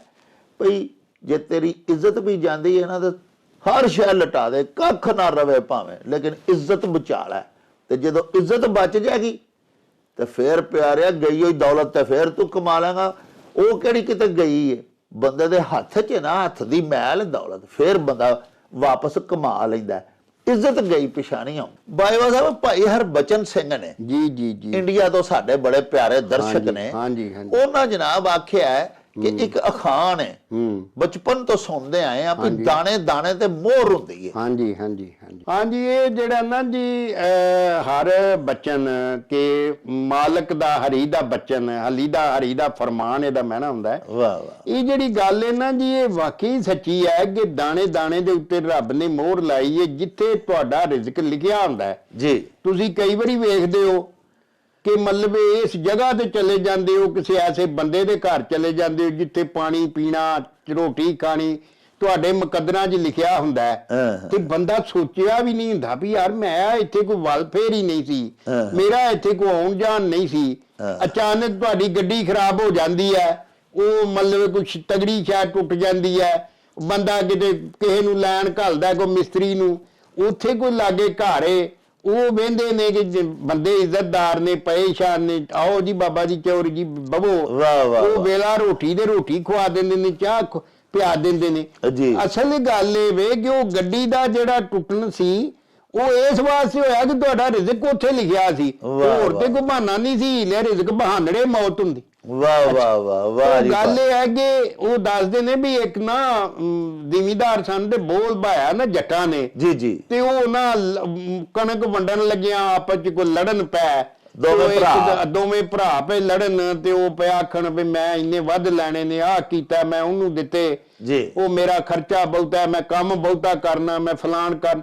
ਭਈ ਜੇ ਤੇਰੀ ਇੱਜ਼ਤ ਵੀ ਜਾਂਦੀ ਹੈ ਨਾ ਤਾਂ ਹਰ ਸ਼ੈ ਲਟਾ ਦੇ, ਕੱਖ ਨਾ ਰਵੇ ਭਾਵੇਂ, ਲੇਕਿਨ ਇੱਜ਼ਤ ਬਚਾ ਲੈ। ਤੇ ਜਦੋਂ ਇੱਜ਼ਤ ਬਚ ਜਾਏਗੀ ਤੇ ਫੇਰ ਪਿਆਰਿਆ ਗਈ ਹੋਈ ਦੌਲਤ ਤੇ ਫੇਰ ਤੂੰ ਕਮਾ ਲੇਗਾ। ਉਹ ਕਿਹੜੀ ਕਿਤੇ ਗਈ ਹੈ, ਬੰਦੇ ਦੇ ਹੱਥ 'ਚ ਨਾ, ਹੱਥ ਦੀ ਮੈਲ ਦੌਲਤ, ਫੇਰ ਬੰਦਾ ਵਾਪਸ ਕਮਾ ਲੈਂਦਾ। ਇੱਜ਼ਤ ਗਈ ਪਿਛਾਣੀਆਂ। ਬਾਜਵਾ ਸਾਹਿਬ ਭਾਈ ਹਰਬਚਨ ਸਿੰਘ ਨੇ ਜੀ ਇੰਡੀਆ ਤੋਂ ਸਾਡੇ ਬੜੇ ਪਿਆਰੇ ਦਰਸ਼ਕ ਨੇ, ਉਹਨਾਂ ਜਨਾਬ ਆਖਿਆ ਕਿ ਇੱਕ ਅਖਾਣ ਹੈ, ਬਚਪਨ ਤੋਂ ਸੁਣਦੇ ਆਏ ਆ ਵੀ ਦਾਣੇ ਦਾਣੇ ਤੇ ਮੋਹਰ ਹੁੰਦੀ ਹੈ। ਹਾਂਜੀ ਇਹ ਜਿਹੜਾ ਨਾ ਜੀ ਹਰ ਬਚਨ ਕੇ ਮਾਲਕ ਦਾ ਹਰੀ ਦਾ ਬਚਨ, ਹਲੀ ਦਾ ਹਰੀ ਦਾ ਫਰਮਾਨ, ਇਹਦਾ ਮਹਿਣਾ ਹੁੰਦਾ ਹੈ। ਵਾਹ ਵਾਹ, ਇਹ ਜਿਹੜੀ ਗੱਲ ਹੈ ਨਾ ਜੀ, ਇਹ ਵਾਕਈ ਸੱਚੀ ਹੈ ਕਿ ਦਾਣੇ ਦਾਣੇ ਦੇ ਉੱਤੇ ਰੱਬ ਨੇ ਮੋਹਰ ਲਾਈ ਹੈ। ਜਿੱਥੇ ਤੁਹਾਡਾ ਰਿਜ਼ਕ ਲਿਖਿਆ ਹੁੰਦਾ ਹੈ ਜੀ, ਤੁਸੀਂ ਕਈ ਵਾਰੀ ਵੇਖਦੇ ਹੋ ਕਿ ਮਤਲਬ ਇਸ ਜਗ੍ਹਾ ਤੇ ਚਲੇ ਜਾਂਦੇ ਹੋ, ਕਿਸੇ ਐਸੇ ਬੰਦੇ ਦੇ ਘਰ ਚਲੇ ਜਾਂਦੇ ਹੋ ਜਿੱਥੇ ਪਾਣੀ ਪੀਣਾ, ਰੋਟੀ ਖਾਣੀ ਤੁਹਾਡੇ ਮੁਕੱਦਰਾਂ 'ਚ ਲਿਖਿਆ ਹੁੰਦਾ ਹੈ। ਤੇ ਬੰਦਾ ਸੋਚਿਆ ਵੀ ਨਹੀਂ ਹੁੰਦਾ ਵੀ ਯਾਰ ਮੈਂ ਇੱਥੇ ਕੋਈ ਵਲਫੇਅਰ ਹੀ ਨਹੀਂ ਸੀ, ਮੇਰਾ ਇੱਥੇ ਕੋਈ ਆਉਣ ਜਾਣ ਨਹੀਂ ਸੀ। ਅਚਾਨਕ ਤੁਹਾਡੀ ਗੱਡੀ ਖਰਾਬ ਹੋ ਜਾਂਦੀ ਹੈ, ਉਹ ਮਤਲਬ ਕੁਛ ਤਗੜੀ ਸ਼ਾਇਦ ਟੁੱਟ ਜਾਂਦੀ ਹੈ, ਬੰਦਾ ਕਿਤੇ ਕਿਸੇ ਨੂੰ ਲੈਣ ਘੱਲਦਾ, ਕੋਈ ਮਿਸਤਰੀ ਨੂੰ, ਉੱਥੇ ਕੋਈ ਲਾਗੇ ਘਰ ਏ, ਉਹ ਵਹਿੰਦੇ ਨੇ ਕਿ ਬੰਦੇ ਇੱਜ਼ਤਦਾਰ ਨੇ, ਪਰੇਸ਼ਾਨ ਨੇ, ਆਓ ਜੀ ਬਾਬਾ ਜੀ ਚੌਰ ਜੀ ਬਵੋ, ਉਹ ਵੇਲਾ ਰੋਟੀ ਦੇ ਰੋਟੀ ਖਵਾ ਦਿੰਦੇ ਨੇ, ਚਾਹ ਪਿਆ ਦਿੰਦੇ ਨੇ। ਅਸਲ ਗੱਲ ਇਹ ਵੇ ਕਿ ਉਹ ਗੱਡੀ ਦਾ ਜਿਹੜਾ ਟੁੱਟਣ ਸੀ ਉਹ ਇਸ ਵਾਸਤੇ ਹੋਇਆ ਕਿ ਤੁਹਾਡਾ ਰਿਜ਼ਕ ਉੱਥੇ ਲਿਖਿਆ ਸੀ, ਹੋਰ ਤੇ ਕੋਈ ਬਹਾਨਾ ਨਹੀਂ ਸੀ, ਲੈ ਰਿਜ਼ਕ ਬਹਾਨੜੇ ਮੌਤ ਹੁੰਦੀ। ਵਾਹ ਵਾਹ ਵਾਹ ਵਾਹ। ਗੱਲ ਇਹ ਹੈ ਕਿ ਉਹ ਦੱਸਦੇ ਨੇ ਵੀ ਇੱਕ ਨਾ ਜ਼ਿਮੀਦਾਰ ਸਨ ਤੇ ਬੋਲ ਭਾਇਆ ਨਾ ਜੱਟਾਂ ਨੇ ਜੀ, ਤੇ ਉਹ ਨਾ ਕਣਕ ਵੰਡਣ ਲੱਗਿਆ ਆਪਸ ਚ ਕੋਈ ਲੜਨ ਪੈ, ਦੋਵੇਂ ਭਰਾ ਪਏ ਲੜਨ, ਤੇ ਉਹ ਪਿਆ ਆਖਣ ਵੀ ਮੈਂ ਇੰਨੇ ਵੱਧ ਲੈਣੇ ਨੇ, ਆਹ ਕੀਤਾ ਮੈਂ ਉਹਨੂੰ ਦਿੱਤੇ ਜੀ, ਉਹ ਮੇਰਾ ਖਰਚਾ ਬਹੁਤਾ, ਮੈਂ ਕੰਮ ਬਹੁਤਾ ਕਰਨਾ, ਮੈਂ ਫਲਾਣ ਕਰ।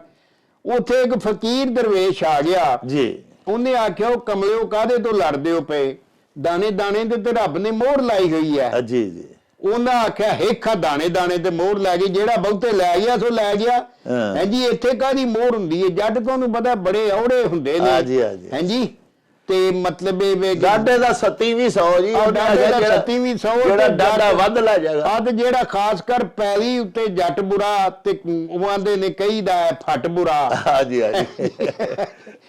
ਉੱਥੇ ਇੱਕ ਫਕੀਰ ਦਰਵੇਸ਼ ਆ ਗਿਆ ਜੀ, ਉਹਨੇ ਆਖਿਆ ਉਹ ਕਮਲਿਓ ਕਾਹਦੇ ਤੋਂ ਲੜਦੇ ਹੋ ਪਏ, ਦਾਣੇ ਦਾਣੇ ਤੇ ਰੱਬ ਨੇ ਮੋਹਰ ਲਾਈ ਹੋਈ ਹੈ। ਜੀ ਉਹਨਾਂ ਆਖਿਆ ਹੇਖਾ ਦਾਣੇ ਦਾਣੇ ਤੇ ਮੋਹਰ ਲੈ ਗਈ, ਜਿਹੜਾ ਬਹੁਤੇ ਲੈ ਗਿਆ ਸੋ ਲੈ ਗਿਆ। ਹਾਂਜੀ ਇੱਥੇ ਕਾਹਦੀ ਮੋਹਰ ਹੁੰਦੀ ਹੈ, ਜੱਟ ਤੁਹਾਨੂੰ ਪਤਾ ਬੜੇ ਔੜੇ ਹੁੰਦੇ ਨੇ। ਹਾਂਜੀ ਤੇ ਮਤਲਬ ਇਹ ਡਾਡੇ ਦਾ 3700 ਜੀ, ਡਾਡੇ ਦਾ 3700 ਜਿਹੜਾ ਡਾਡਾ ਵੱਧ ਲੈ ਜਾਏਗਾ। ਤੇ ਜਿਹੜਾ ਖਾਸ ਕਰ ਪੈਲੀ ਉੱਤੇ ਜੱਟ ਬੁਰਾ ਤੇ ਉਹ ਆਂਦੇ ਨੇ ਕਈ ਦਾ ਫੱਟ ਬੁਰਾ।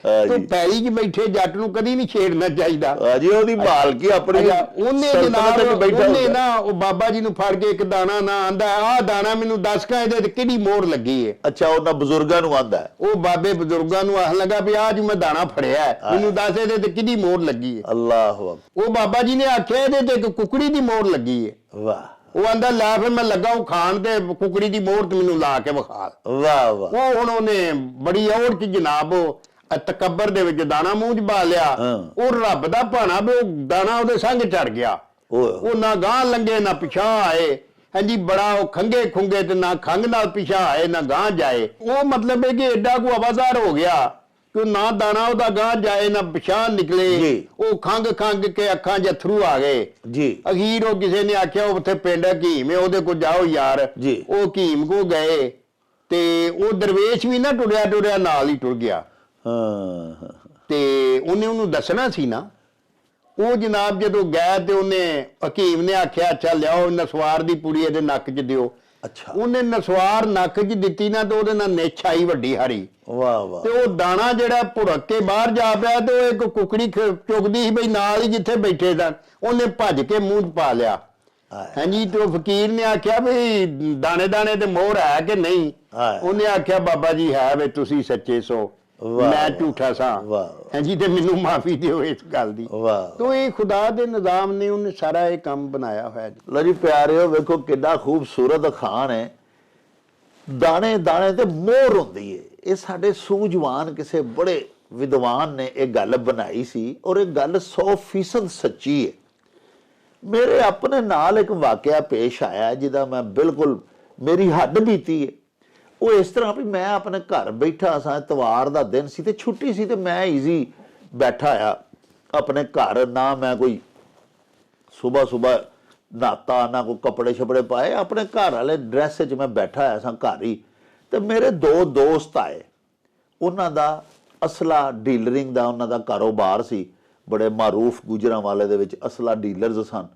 ਹਾਂ ਤੇ ਜੀ। ਪੈਲੀ 'ਚ ਬੈਠੇ ਜੱਟ ਨੂੰ ਕਦੀ ਨਹੀਂ ਛੇੜਨਾ ਚਾਹੀਦਾ। ਹਾਂਜੀ, ਉਹਦੀ ਮਾਲਕੀ ਆਪਣੀ ਉਹਨੇ ਸਲਤਨਤ ਜਨਾਬ ਵਿੱਚ ਬੈਠਾ ਉਹਨੇ ਹੁੰਦਾ। ਨਾ ਉਹ ਬਾਬਾ ਜੀ ਨੂੰ ਫੜ ਕੇ ਇੱਕ ਦਾਣਾ ਨਾ ਆਂਦਾ, ਆਹ ਦਾਣਾ ਮੈਨੂੰ ਦੱਸ ਕੇ ਇਹਦੇ ਤੇ ਕਿਹੜੀ ਮੋਹਰ ਲੱਗੀ ਹੈ। ਅੱਛਾ, ਉਹਨਾਂ ਬਜ਼ੁਰਗਾਂ ਨੂੰ ਆਂਦਾ ਹੈ। ਉਹ ਬਾਬੇ ਬਜ਼ੁਰਗਾਂ ਨੂੰ ਆਖ ਲੱਗਾ ਵੀ ਆਹ ਜੀ ਮੈਂ ਦਾਣਾ ਫੜਿਆ ਹੈ, ਮੈਨੂੰ ਦੱਸ ਇਹਦੇ ਤੇ ਕਿਹਦੀ ਮੋਹਰ ਲੱਗੀ ਹੈ। ਅੱਲਾਹੁ ਅਕਬਰ। ਉਹ ਬਾਬਾ ਜੀ ਨੇ ਆਖਿਆ ਇਹਦੇ ਤੇ ਇੱਕ ਕੁਕੜੀ ਦੀ ਮੋਹਰ ਲੱਗੀ ਹੈ। ਵਾਹ ਉਹ ਆਂਦਾ ਲੈ ਫਿਰ ਮੈਂ ਲੱਗਾ ਉਹ ਖਾਣ ਤੇ ਕੁਕੜੀ ਦੀ ਮੋਹਰ ਤੇ ਮੈਨੂੰ ਲਾ ਕੇ ਵਿਖਾ। ਵਾਹ ਵਾਹ। ਉਹ ਹੁਣ ਉਹਨੇ ਬੜੀ ਔੜ ਚ ਜਨਾਬ ਉਹ ਤਕੱਬਰ ਦੇ ਵਿੱਚ ਦਾਣਾ ਮੂੰਹ ਚ ਪਾ ਲਿਆ। ਉਹ ਰੱਬ ਦਾ ਭਾਣਾ ਵੀ ਉਹ ਦਾਣਾ ਉਹਦੇ ਸੰਗ ਚੜ ਗਿਆ। ਉਹ ਨਾ ਗਾਂ ਲੰਗੇ ਨਾ ਪਿਛਾਂ ਆਏ। ਹਾਂਜੀ, ਬੜਾ ਉਹ ਖੰਗੇ ਖੁੰਗੇ ਤੇ ਨਾ ਖੰਗ ਨਾਲ ਪਿਛਾਂ ਆਏ ਨਾ ਗਾਂ ਜਾਏ। ਉਹ ਮਤਲਬ ਹੈ ਕਿ ਐਡਾ ਕੋ ਆਵਾਜ਼ਾਰ ਹੋ ਗਿਆ ਕਿ ਨਾ ਦਾਣਾ ਉਹਦਾ ਗਾਂ ਜਾਏ ਨਾ ਪਿਛਾਂ ਨਿਕਲੇ। ਉਹ ਖੰਗ ਖੰਗ ਕੇ ਅੱਖਾਂ 'ਚ ਅਥਰੂ ਆ ਗਏ ਜੀ। ਅਖੀਰ ਉਹ ਕਿਸੇ ਨੇ ਆਖਿਆ ਉੱਥੇ ਪਿੰਡ ਹਕੀਮ ਹੈ, ਉਹਦੇ ਕੋਲ ਜਾਓ ਯਾਰ ਜੀ। ਉਹ ਹਕੀਮ ਕੋ ਗਏ ਤੇ ਉਹ ਦਰਵੇਸ਼ ਵੀ ਨਾ ਟੁਰਿਆ ਟੁਰਿਆ ਨਾਲ ਹੀ ਟੁਰ ਗਿਆ। ਹਾਂ। ਤੇ ਉਹਨੂੰ ਦੱਸਣਾ ਸੀ ਨਾ। ਉਹ ਜਨਾਬ ਜਦੋਂ ਗਿਆ ਤੇ ਉਹਨੇ ਹਕੀਮ ਨੇ ਆਖਿਆ ਅੱਛਾ ਲਿਆਓ ਨਸਵਾਰ ਦੀ ਪੁੜੀ ਇਹਦੇ ਨੱਕ 'ਚ ਦਿਓ। ਅੱਛਾ। ਉਹਨੇ ਨਸਵਾਰ ਨੱਕ 'ਚ ਦਿੱਤੀ ਨਾ ਤੇ ਉਹਦੇ ਨਾਲ ਨਿੱਛ ਆਈ ਵੱਡੀ ਹਾਰੀ। ਵਾਹ ਵਾਹ। ਤੇ ਉਹ ਦਾਣਾ ਜਿਹੜਾ ਭੁੜਕ ਕੇ ਬਾਹਰ ਜਾ ਪਿਆ ਤੇ ਉਹ ਇੱਕ ਕੁਕੜੀ ਚੁਗਦੀ ਸੀ ਬਈ ਨਾਲ ਹੀ ਜਿੱਥੇ ਬੈਠੇ ਸਨ, ਉਹਨੇ ਭੱਜ ਕੇ ਮੂੰਹ 'ਚ ਪਾ ਲਿਆ। ਹਾਂਜੀ, ਤੇ ਉਹ ਫਕੀਰ ਨੇ ਆਖਿਆ ਵੀ ਦਾਣੇ ਦਾਣੇ ਤੇ ਮੋਹਰ ਹੈ ਕਿ ਨਹੀਂ। ਉਹਨੇ ਆਖਿਆ ਬਾਬਾ ਜੀ ਹੈ ਵੇ, ਤੁਸੀਂ ਸੱਚੇ ਸੋ, ਮੈਂ ਝੂਠਾ ਸਾਂ। ਹਾਂਜੀ, ਤੇ ਮੈਨੂੰ ਮਾਫੀ ਦਿਓ ਇਸ ਗੱਲ ਦੀ। ਤੋ ਇਹ ਖੁਦਾ ਦੇ ਨਿਜ਼ਾਮ ਨੇ ਉਹਨੇ ਸਾਰਾ ਇਹ ਕੰਮ ਬਣਾਇਆ ਹੋਇਆ। ਲੋ ਜੀ ਪਿਆਰਿਓ, ਵੇਖੋ ਕਿੰਨਾ ਖੂਬਸੂਰਤ ਅਖਾਣ ਹੈ। ਦਾਣੇ ਦਾਣੇ ਤੇ ਮੋਹਰ ਹੁੰਦੀ ਹੈ। ਇਹ ਸਾਡੇ ਸੂਝਵਾਨ ਕਿਸੇ ਬੜੇ ਵਿਦਵਾਨ ਨੇ ਇਹ ਗੱਲ ਬਣਾਈ ਸੀ ਔਰ ਇਹ ਗੱਲ 100% ਸੱਚੀ ਹੈ। ਮੇਰੇ ਆਪਣੇ ਨਾਲ ਇੱਕ ਵਾਕਿਆ ਪੇਸ਼ ਆਇਆ ਜਿਹਦਾ ਮੈਂ ਬਿਲਕੁਲ ਮੇਰੀ ਹੱਡ ਬੀਤੀ ਹੈ। ਉਹ ਇਸ ਤਰ੍ਹਾਂ ਵੀ ਮੈਂ ਆਪਣੇ ਘਰ ਬੈਠਾ ਸਾਂ, ਇਤਵਾਰ ਦਾ ਦਿਨ ਸੀ ਤੇ ਛੁੱਟੀ ਸੀ ਤੇ ਮੈਂ ਈਜ਼ੀ ਬੈਠਾ ਆ ਆਪਣੇ ਘਰ। ਨਾ ਮੈਂ ਕੋਈ ਸੁਬਹ ਨਾਤਾ ਨਾ ਕੋਈ ਕੱਪੜੇ ਛਪੜੇ ਪਾਏ, ਆਪਣੇ ਘਰ ਵਾਲੇ ਡਰੈਸ 'ਚ ਮੈਂ ਬੈਠਾ ਆਇਆ ਸਾਂ ਘਰ ਹੀ। ਤੇ ਮੇਰੇ ਦੋ ਦੋਸਤ ਆਏ, ਉਹਨਾਂ ਦਾ ਅਸਲਾ ਡੀਲਰਿੰਗ ਦਾ ਉਹਨਾਂ ਦਾ ਕਾਰੋਬਾਰ ਸੀ। ਬੜੇ ਮਾਰੂਫ ਗੁਜਰਾਂਵਾਲੇ ਦੇ ਵਿੱਚ ਅਸਲਾ ਡੀਲਰਸ ਸਨ।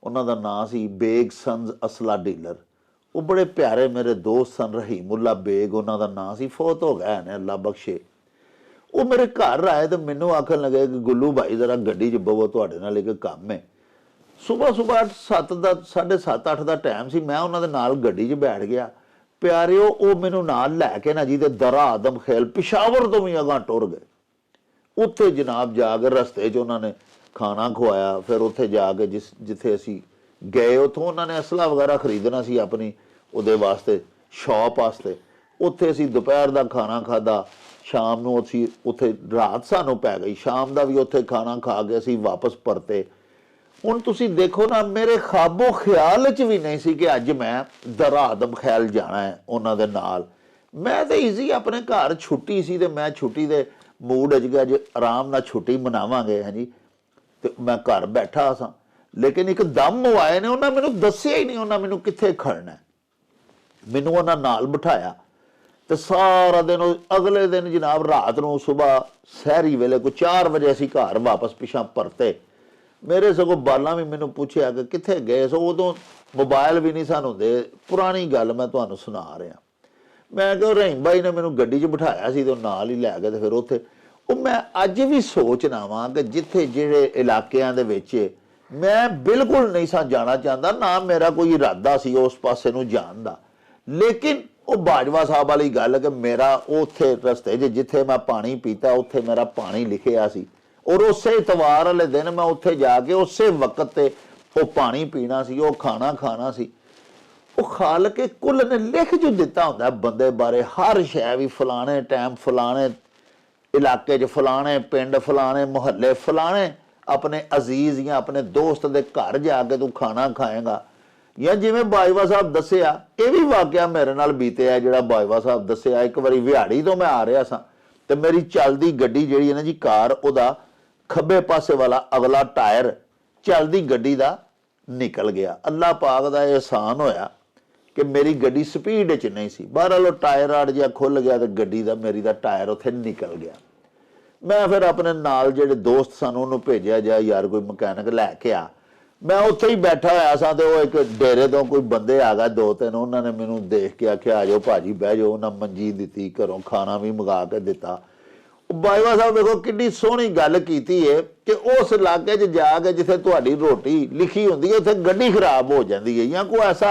ਉਹਨਾਂ ਦਾ ਨਾਂ ਸੀ ਬੇਗ ਸੰਜ਼ ਅਸਲਾ ਡੀਲਰ। ਉਹ ਬੜੇ ਪਿਆਰੇ ਮੇਰੇ ਦੋਸਤ ਸਨ। ਰਹੀਮੁੱਲਾ ਬੇਗ ਉਹਨਾਂ ਦਾ ਨਾਂ ਸੀ, ਫੌਤ ਹੋ ਗਿਆ ਨੇ, ਅੱਲਾ ਬਖਸ਼ੇ। ਉਹ ਮੇਰੇ ਘਰ ਆਏ ਤੇ ਮੈਨੂੰ ਆਖਣ ਲੱਗੇ ਕਿ ਗੁੱਲੂ ਭਾਈ ਜ਼ਰਾ ਗੱਡੀ 'ਚ ਬਵੋ, ਤੁਹਾਡੇ ਨਾਲ ਇੱਕ ਕੰਮ ਹੈ। ਸੁਬਾਹ 7:30 8 ਦਾ ਟਾਈਮ ਸੀ। ਮੈਂ ਉਹਨਾਂ ਦੇ ਨਾਲ ਗੱਡੀ 'ਚ ਬੈਠ ਗਿਆ। ਪਿਆਰਿਓ, ਉਹ ਮੈਨੂੰ ਨਾਲ ਲੈ ਕੇ ਨਾ ਜੀ ਤੇ ਦਰਾ ਆਦਮ ਖੇਲ ਪਿਸ਼ਾਵਰ ਤੋਂ ਵੀ ਅਗਾਂਹ ਟੁਰ ਗਏ। ਉੱਥੇ ਜਨਾਬ ਜਾ ਕੇ ਰਸਤੇ 'ਚ ਉਹਨਾਂ ਨੇ ਖਾਣਾ ਖਵਾਇਆ। ਫਿਰ ਉੱਥੇ ਜਾ ਕੇ ਜਿੱਥੇ ਅਸੀਂ ਗਏ ਉੱਥੋਂ ਉਹਨਾਂ ਨੇ ਅਸਲਾ ਵਗੈਰਾ ਖਰੀਦਣਾ ਸੀ ਆਪਣੀ ਉਹਦੇ ਵਾਸਤੇ, ਸ਼ੌਪ ਵਾਸਤੇ। ਉੱਥੇ ਅਸੀਂ ਦੁਪਹਿਰ ਦਾ ਖਾਣਾ ਖਾਧਾ। ਸ਼ਾਮ ਨੂੰ ਅਸੀਂ ਉੱਥੇ ਰਾਤ ਸਾਨੂੰ ਪੈ ਗਈ। ਸ਼ਾਮ ਦਾ ਵੀ ਉੱਥੇ ਖਾਣਾ ਖਾ ਕੇ ਅਸੀਂ ਵਾਪਸ ਪਰਤੇ। ਹੁਣ ਤੁਸੀਂ ਦੇਖੋ ਨਾ, ਮੇਰੇ ਖਾਬੋ ਖਿਆਲ 'ਚ ਵੀ ਨਹੀਂ ਸੀ ਕਿ ਅੱਜ ਮੈਂ ਦਰਾ ਆਦਮ ਖੈਲ ਜਾਣਾ ਹੈ ਉਹਨਾਂ ਦੇ ਨਾਲ। ਮੈਂ ਤਾਂ ਈਜ਼ੀ ਆਪਣੇ ਘਰ ਛੁੱਟੀ ਸੀ ਤੇ ਮੈਂ ਛੁੱਟੀ ਦੇ ਮੂਡ 'ਚ ਗਿਆ, ਜੇ ਆਰਾਮ ਨਾਲ ਛੁੱਟੀ ਮਨਾਵਾਂਗੇ। ਹਾਂਜੀ, ਤੇ ਮੈਂ ਘਰ ਬੈਠਾ ਸਾਂ। ਲੇਕਿਨ ਇੱਕ ਦਮ ਉਹ ਆਏ ਨੇ, ਉਹਨਾਂ ਮੈਨੂੰ ਦੱਸਿਆ ਹੀ ਨਹੀਂ ਉਹਨਾਂ ਮੈਨੂੰ ਕਿੱਥੇ ਖੜਨਾ। ਮੈਨੂੰ ਉਹਨਾਂ ਨਾਲ ਬਿਠਾਇਆ ਤੇ ਸਾਰਾ ਦਿਨ ਅਗਲੇ ਦਿਨ ਜਨਾਬ ਰਾਤ ਨੂੰ ਸੁਬਾਹ ਸਹਿਰੀ ਵੇਲੇ ਕੋਈ 4 ਵਜੇ ਅਸੀਂ ਘਰ ਵਾਪਸ ਪਿਛਾਂ ਪਰਤੇ। ਮੇਰੇ ਸਗੋਂ ਬਾਲਾਂ ਵੀ ਮੈਨੂੰ ਪੁੱਛਿਆ ਕਿ ਕਿੱਥੇ ਗਏ ਸੋ। ਉਦੋਂ ਮੋਬਾਈਲ ਵੀ ਨਹੀਂ ਸਾਨੂੰ ਹੁੰਦੇ, ਪੁਰਾਣੀ ਗੱਲ ਮੈਂ ਤੁਹਾਨੂੰ ਸੁਣਾ ਰਿਹਾ। ਮੈਂ ਕਿਹਾ ਰਹੀਮ ਭਾਈ ਨੇ ਮੈਨੂੰ ਗੱਡੀ 'ਚ ਬਿਠਾਇਆ ਸੀ ਤੇ ਉਹ ਨਾਲ ਹੀ ਲੈ ਗਏ ਤੇ ਫਿਰ ਉੱਥੇ ਉਹ ਮੈਂ ਅੱਜ ਵੀ ਸੋਚਣਾ ਵਾਂ ਕਿ ਜਿੱਥੇ ਜਿਹੜੇ ਇਲਾਕਿਆਂ ਦੇ ਵਿੱਚ ਮੈਂ ਬਿਲਕੁਲ ਨਹੀਂ ਸਾਂ ਜਾਣਾ ਚਾਹੁੰਦਾ, ਨਾ ਮੇਰਾ ਕੋਈ ਇਰਾਦਾ ਸੀ ਉਸ ਪਾਸੇ ਨੂੰ ਜਾਣ ਦਾ। ਲੇਕਿਨ ਉਹ ਬਾਜਵਾ ਸਾਹਿਬ ਵਾਲੀ ਗੱਲ ਕਿ ਮੇਰਾ ਉੱਥੇ ਰਸਤੇ 'ਚ ਜਿੱਥੇ ਮੈਂ ਪਾਣੀ ਪੀਤਾ ਉੱਥੇ ਮੇਰਾ ਪਾਣੀ ਲਿਖਿਆ ਸੀ ਔਰ ਉਸੇ ਇਤਵਾਰ ਵਾਲੇ ਦਿਨ ਮੈਂ ਉੱਥੇ ਜਾ ਕੇ ਉਸੇ ਵਕਤ ਤੇ ਉਹ ਪਾਣੀ ਪੀਣਾ ਸੀ, ਉਹ ਖਾਣਾ ਖਾਣਾ ਸੀ। ਉਹ ਖਾਲਕ ਕੁੱਲ ਨੇ ਲਿਖ ਜੋ ਦਿੱਤਾ ਹੁੰਦਾ ਬੰਦੇ ਬਾਰੇ, ਹਰ ਸ਼ੈ ਵੀ ਫਲਾਣੇ ਟਾਈਮ ਫਲਾਣੇ ਇਲਾਕੇ 'ਚ ਫਲਾਣੇ ਪਿੰਡ ਫਲਾਣੇ ਮੁਹੱਲੇ ਫਲਾਣੇ ਆਪਣੇ ਅਜ਼ੀਜ਼ ਜਾਂ ਆਪਣੇ ਦੋਸਤ ਦੇ ਘਰ ਜਾ ਕੇ ਤੂੰ ਖਾਣਾ ਖਾਏਗਾ। ਜਾਂ ਜਿਵੇਂ ਬਾਜਵਾ ਸਾਹਿਬ ਦੱਸਿਆ, ਇਹ ਵੀ ਵਾਕਿਆ ਮੇਰੇ ਨਾਲ ਬੀਤਿਆ ਜਿਹੜਾ ਬਾਜਵਾ ਸਾਹਿਬ ਦੱਸਿਆ। ਇੱਕ ਵਾਰੀ ਵਿਹਾੜੀ ਤੋਂ ਮੈਂ ਆ ਰਿਹਾ ਸਾਂ ਤੇ ਮੇਰੀ ਚੱਲਦੀ ਗੱਡੀ ਜਿਹੜੀ ਹੈ ਨਾ ਜੀ ਕਾਰ, ਉਹਦਾ ਖੱਬੇ ਪਾਸੇ ਵਾਲਾ ਅਗਲਾ ਟਾਇਰ ਚੱਲਦੀ ਗੱਡੀ ਦਾ ਨਿਕਲ ਗਿਆ। ਅੱਲਾਹ ਪਾਕ ਦਾ ਇਹਸਾਨ ਹੋਇਆ ਕਿ ਮੇਰੀ ਗੱਡੀ ਸਪੀਡ 'ਚ ਨਹੀਂ ਸੀ। ਬਹਰਹਾਲ ਟਾਇਰ ਆੜ ਜਿਹਾ ਖੁੱਲ ਗਿਆ ਤੇ ਗੱਡੀ ਦਾ ਮੇਰੀ ਦਾ ਟਾਇਰ ਉੱਥੇ ਨਿਕਲ ਗਿਆ। ਮੈਂ ਫਿਰ ਆਪਣੇ ਨਾਲ ਜਿਹੜੇ ਦੋਸਤ ਸਨ ਉਹਨੂੰ ਭੇਜਿਆ, ਜਾ ਯਾਰ ਕੋਈ ਮਕੈਨਿਕ ਲੈ ਕੇ ਆ। ਮੈਂ ਉੱਥੇ ਹੀ ਬੈਠਾ ਹੋਇਆ ਸਾਂ ਤੇ ਉਹ ਇੱਕ ਡੇਰੇ ਤੋਂ ਕੋਈ ਬੰਦੇ ਆ ਗਏ 2-3, ਉਹਨਾਂ ਨੇ ਮੈਨੂੰ ਦੇਖ ਕੇ ਆਖਿਆ ਆ ਜਾਓ ਭਾਜੀ ਬਹਿ ਜਾਓ। ਉਹਨਾਂ ਮੰਜੀ ਦਿੱਤੀ, ਘਰੋਂ ਖਾਣਾ ਵੀ ਮੰਗਾ ਕੇ ਦਿੱਤਾ। ਬਾਜਵਾ ਸਾਹਿਬ ਵੇਖੋ ਕਿੰਨੀ ਸੋਹਣੀ ਗੱਲ ਕੀਤੀ ਹੈ ਕਿ ਉਸ ਇਲਾਕੇ 'ਚ ਜਾ ਕੇ ਜਿੱਥੇ ਤੁਹਾਡੀ ਰੋਟੀ ਲਿਖੀ ਹੁੰਦੀ ਹੈ ਉੱਥੇ ਗੱਡੀ ਖਰਾਬ ਹੋ ਜਾਂਦੀ ਹੈ ਜਾਂ ਕੋਈ ਐਸਾ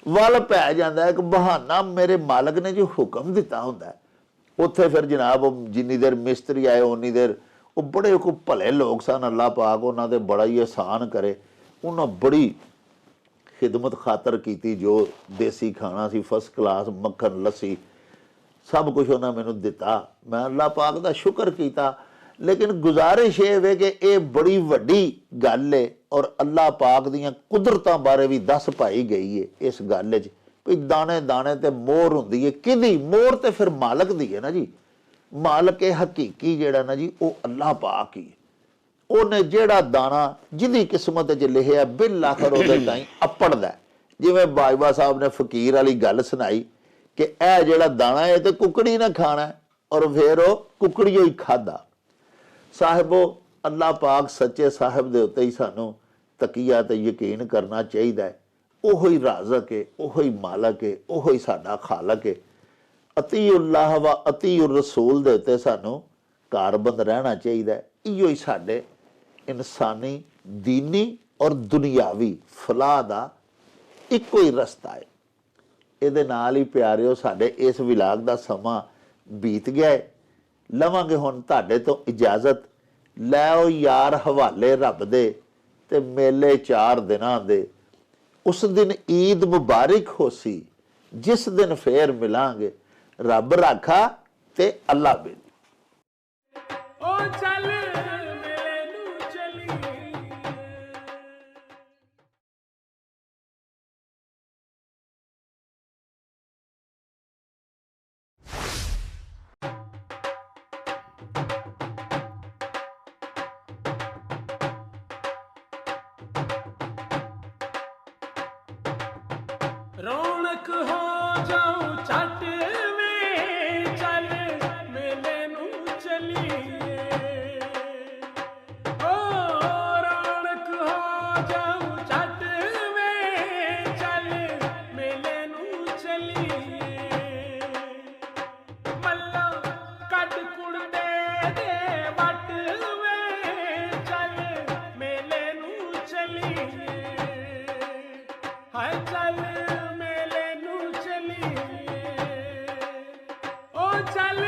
ਵੱਲ ਪੈ ਜਾਂਦਾ ਹੈ ਕਿ ਬਹਾਨਾ ਮੇਰੇ ਮਾਲਕ ਨੇ ਜੋ ਹੁਕਮ ਦਿੱਤਾ ਹੁੰਦਾ ਹੈ, ਉੱਥੇ ਫਿਰ ਜਨਾਬ ਜਿੰਨੀ ਦੇਰ ਮਿਸਤਰੀ ਆਏ ਉਨੀ ਦੇਰ ਉਹ ਬੜੇ ਕੋ ਭਲੇ ਲੋਕ ਸਨ, ਅੱਲਾਹ ਪਾਕ ਉਹਨਾਂ ਤੇ ਬੜਾ ਹੀ ਆਸਾਨ ਕਰੇ। ਉਹਨਾਂ ਬੜੀ ਖਿਦਮਤ ਖਾਤਰ ਕੀਤੀ, ਜੋ ਦੇਸੀ ਖਾਣਾ ਸੀ ਫਸਟ ਕਲਾਸ, ਮੱਖਣ ਲੱਸੀ ਸਭ ਕੁਝ ਉਹਨਾਂ ਮੈਨੂੰ ਦਿੱਤਾ। ਮੈਂ ਅੱਲਾਹ ਪਾਕ ਦਾ ਸ਼ੁਕਰ ਕੀਤਾ। ਲੇਕਿਨ ਗੁਜ਼ਾਰਿਸ਼ ਇਹ ਵੇ ਕਿ ਇਹ ਬੜੀ ਵੱਡੀ ਗੱਲ ਹੈ ਔਰ ਅੱਲਾਹ ਪਾਕ ਦੀਆਂ ਕੁਦਰਤਾਂ ਬਾਰੇ ਵੀ ਦੱਸ ਪਾਈ ਗਈ ਹੈ ਇਸ ਗੱਲ 'ਚ ਵੀ ਦਾਣੇ ਦਾਣੇ ਤੇ ਮੋਹਰ ਹੁੰਦੀ ਹੈ। ਕਿਹਦੀ ਮੋਹਰ? ਤੇ ਫਿਰ ਮਾਲਕ ਦੀ ਹੈ ਨਾ ਜੀ। ਮਾਲਕ ਇਹ ਹਕੀਕੀ ਜਿਹੜਾ ਨਾ ਜੀ ਉਹ ਅੱਲਾਹ ਪਾਕ ਹੀ। ਉਹਨੇ ਜਿਹੜਾ ਦਾਣਾ ਜਿਹਦੀ ਕਿਸਮਤ 'ਚ ਲਿਖਿਆ ਬਿਲ ਆਖਰ ਉਹਦੇ ਤਾਈਂ ਅੱਪੜਦਾ। ਜਿਵੇਂ ਬਾਜਵਾ ਸਾਹਿਬ ਨੇ ਫਕੀਰ ਵਾਲੀ ਗੱਲ ਸੁਣਾਈ ਕਿ ਇਹ ਜਿਹੜਾ ਦਾਣਾ ਹੈ ਤੇ ਕੁਕੜੀ ਨੇ ਖਾਣਾ ਔਰ ਫਿਰ ਉਹ ਕੁਕੜੀਓ ਹੀ ਖਾਦਾ। ਸਾਹਿਬੋ ਅੱਲਾਹ ਪਾਕ ਸੱਚੇ ਸਾਹਿਬ ਦੇ ਉੱਤੇ ਹੀ ਸਾਨੂੰ ਤਕੀਆ ਤੇ ਯਕੀਨ ਕਰਨਾ ਚਾਹੀਦਾ ਹੈ। ਉਹੋ ਹੀ ਰਾਜ਼ਕ ਹੈ, ਉਹੋ ਹੀ ਮਾਲਕ ਹੈ, ਉਹੋ ਹੀ ਸਾਡਾ ਖਾਲਕ ਹੈ। ਅਤੀਉल्लाह व ਅਤੀਉਰ ਰਸੂਲ ਦੇ ਉੱਤੇ ਸਾਨੂੰ ਕਾਰਬੰਦ ਰਹਿਣਾ ਚਾਹੀਦਾ ਹੈ। ਇਹੋ ਹੀ ਸਾਡੇ ਇਨਸਾਨੀ, ਦੀਨੀ ਔਰ ਦੁਨਿਆਵੀ ਫਲਾਹ ਦਾ ਇੱਕੋ ਹੀ ਰਸਤਾ ਹੈ। ਇਹਦੇ ਨਾਲ ਹੀ ਪਿਆਰਿਓ ਸਾਡੇ ਇਸ ਵਿਲਾਗ ਦਾ ਸਮਾਂ ਬੀਤ ਗਿਆ ਹੈ। ਲਵਾਂਗੇ ਹੁਣ ਤੁਹਾਡੇ ਤੋਂ ਇਜਾਜ਼ਤ। ਲੈਓ ਯਾਰ ਹਵਾਲੇ ਰੱਬ ਦੇ ਤੇ ਮੇਲੇ 4 ਦਿਨਾਂ ਦੇ। ਉਸ ਦਿਨ ਈਦ ਮੁਬਾਰਕ ਹੋਸੀ, ਜਿਸ ਦਿਨ ਫੇਰ ਮਿਲਾਂਗੇ। ਰੱਬ ਰਾਖਾ ਤੇ ਅੱਲਾ ਬੇਲੀ। ਓ ਚੱਲ ਮੇਲੇ ਨੂੰ ਚਲੀਏ। ਰੌਣਕ ਹੋ ਜਾਊ ਛੱਟ ਵੇ, ਚੱਲ ਮੇਲੇ ਨੂੰ ਚਲੀਏ। ਓ ਰੌਣਕ ਹੋ ਜਾਊ ਛੱਟ ਵੇ, ਚੱਲ ਮੇਲੇ ਨੂੰ ਚਲੀਏ। ਮੱਲਾ ਕੱਢ ਕੁੜਦੇ ਦੇ ਵੱਟ ਵੇ, ਚੱਲ ਮੇਲੇ ਨੂੰ ਚਲੀਏ। ਹਾਏ ਚੱਲ ਮੇਲੇ ਨੂੰ ਚਲੀਏ। ਓ ਚੱਲ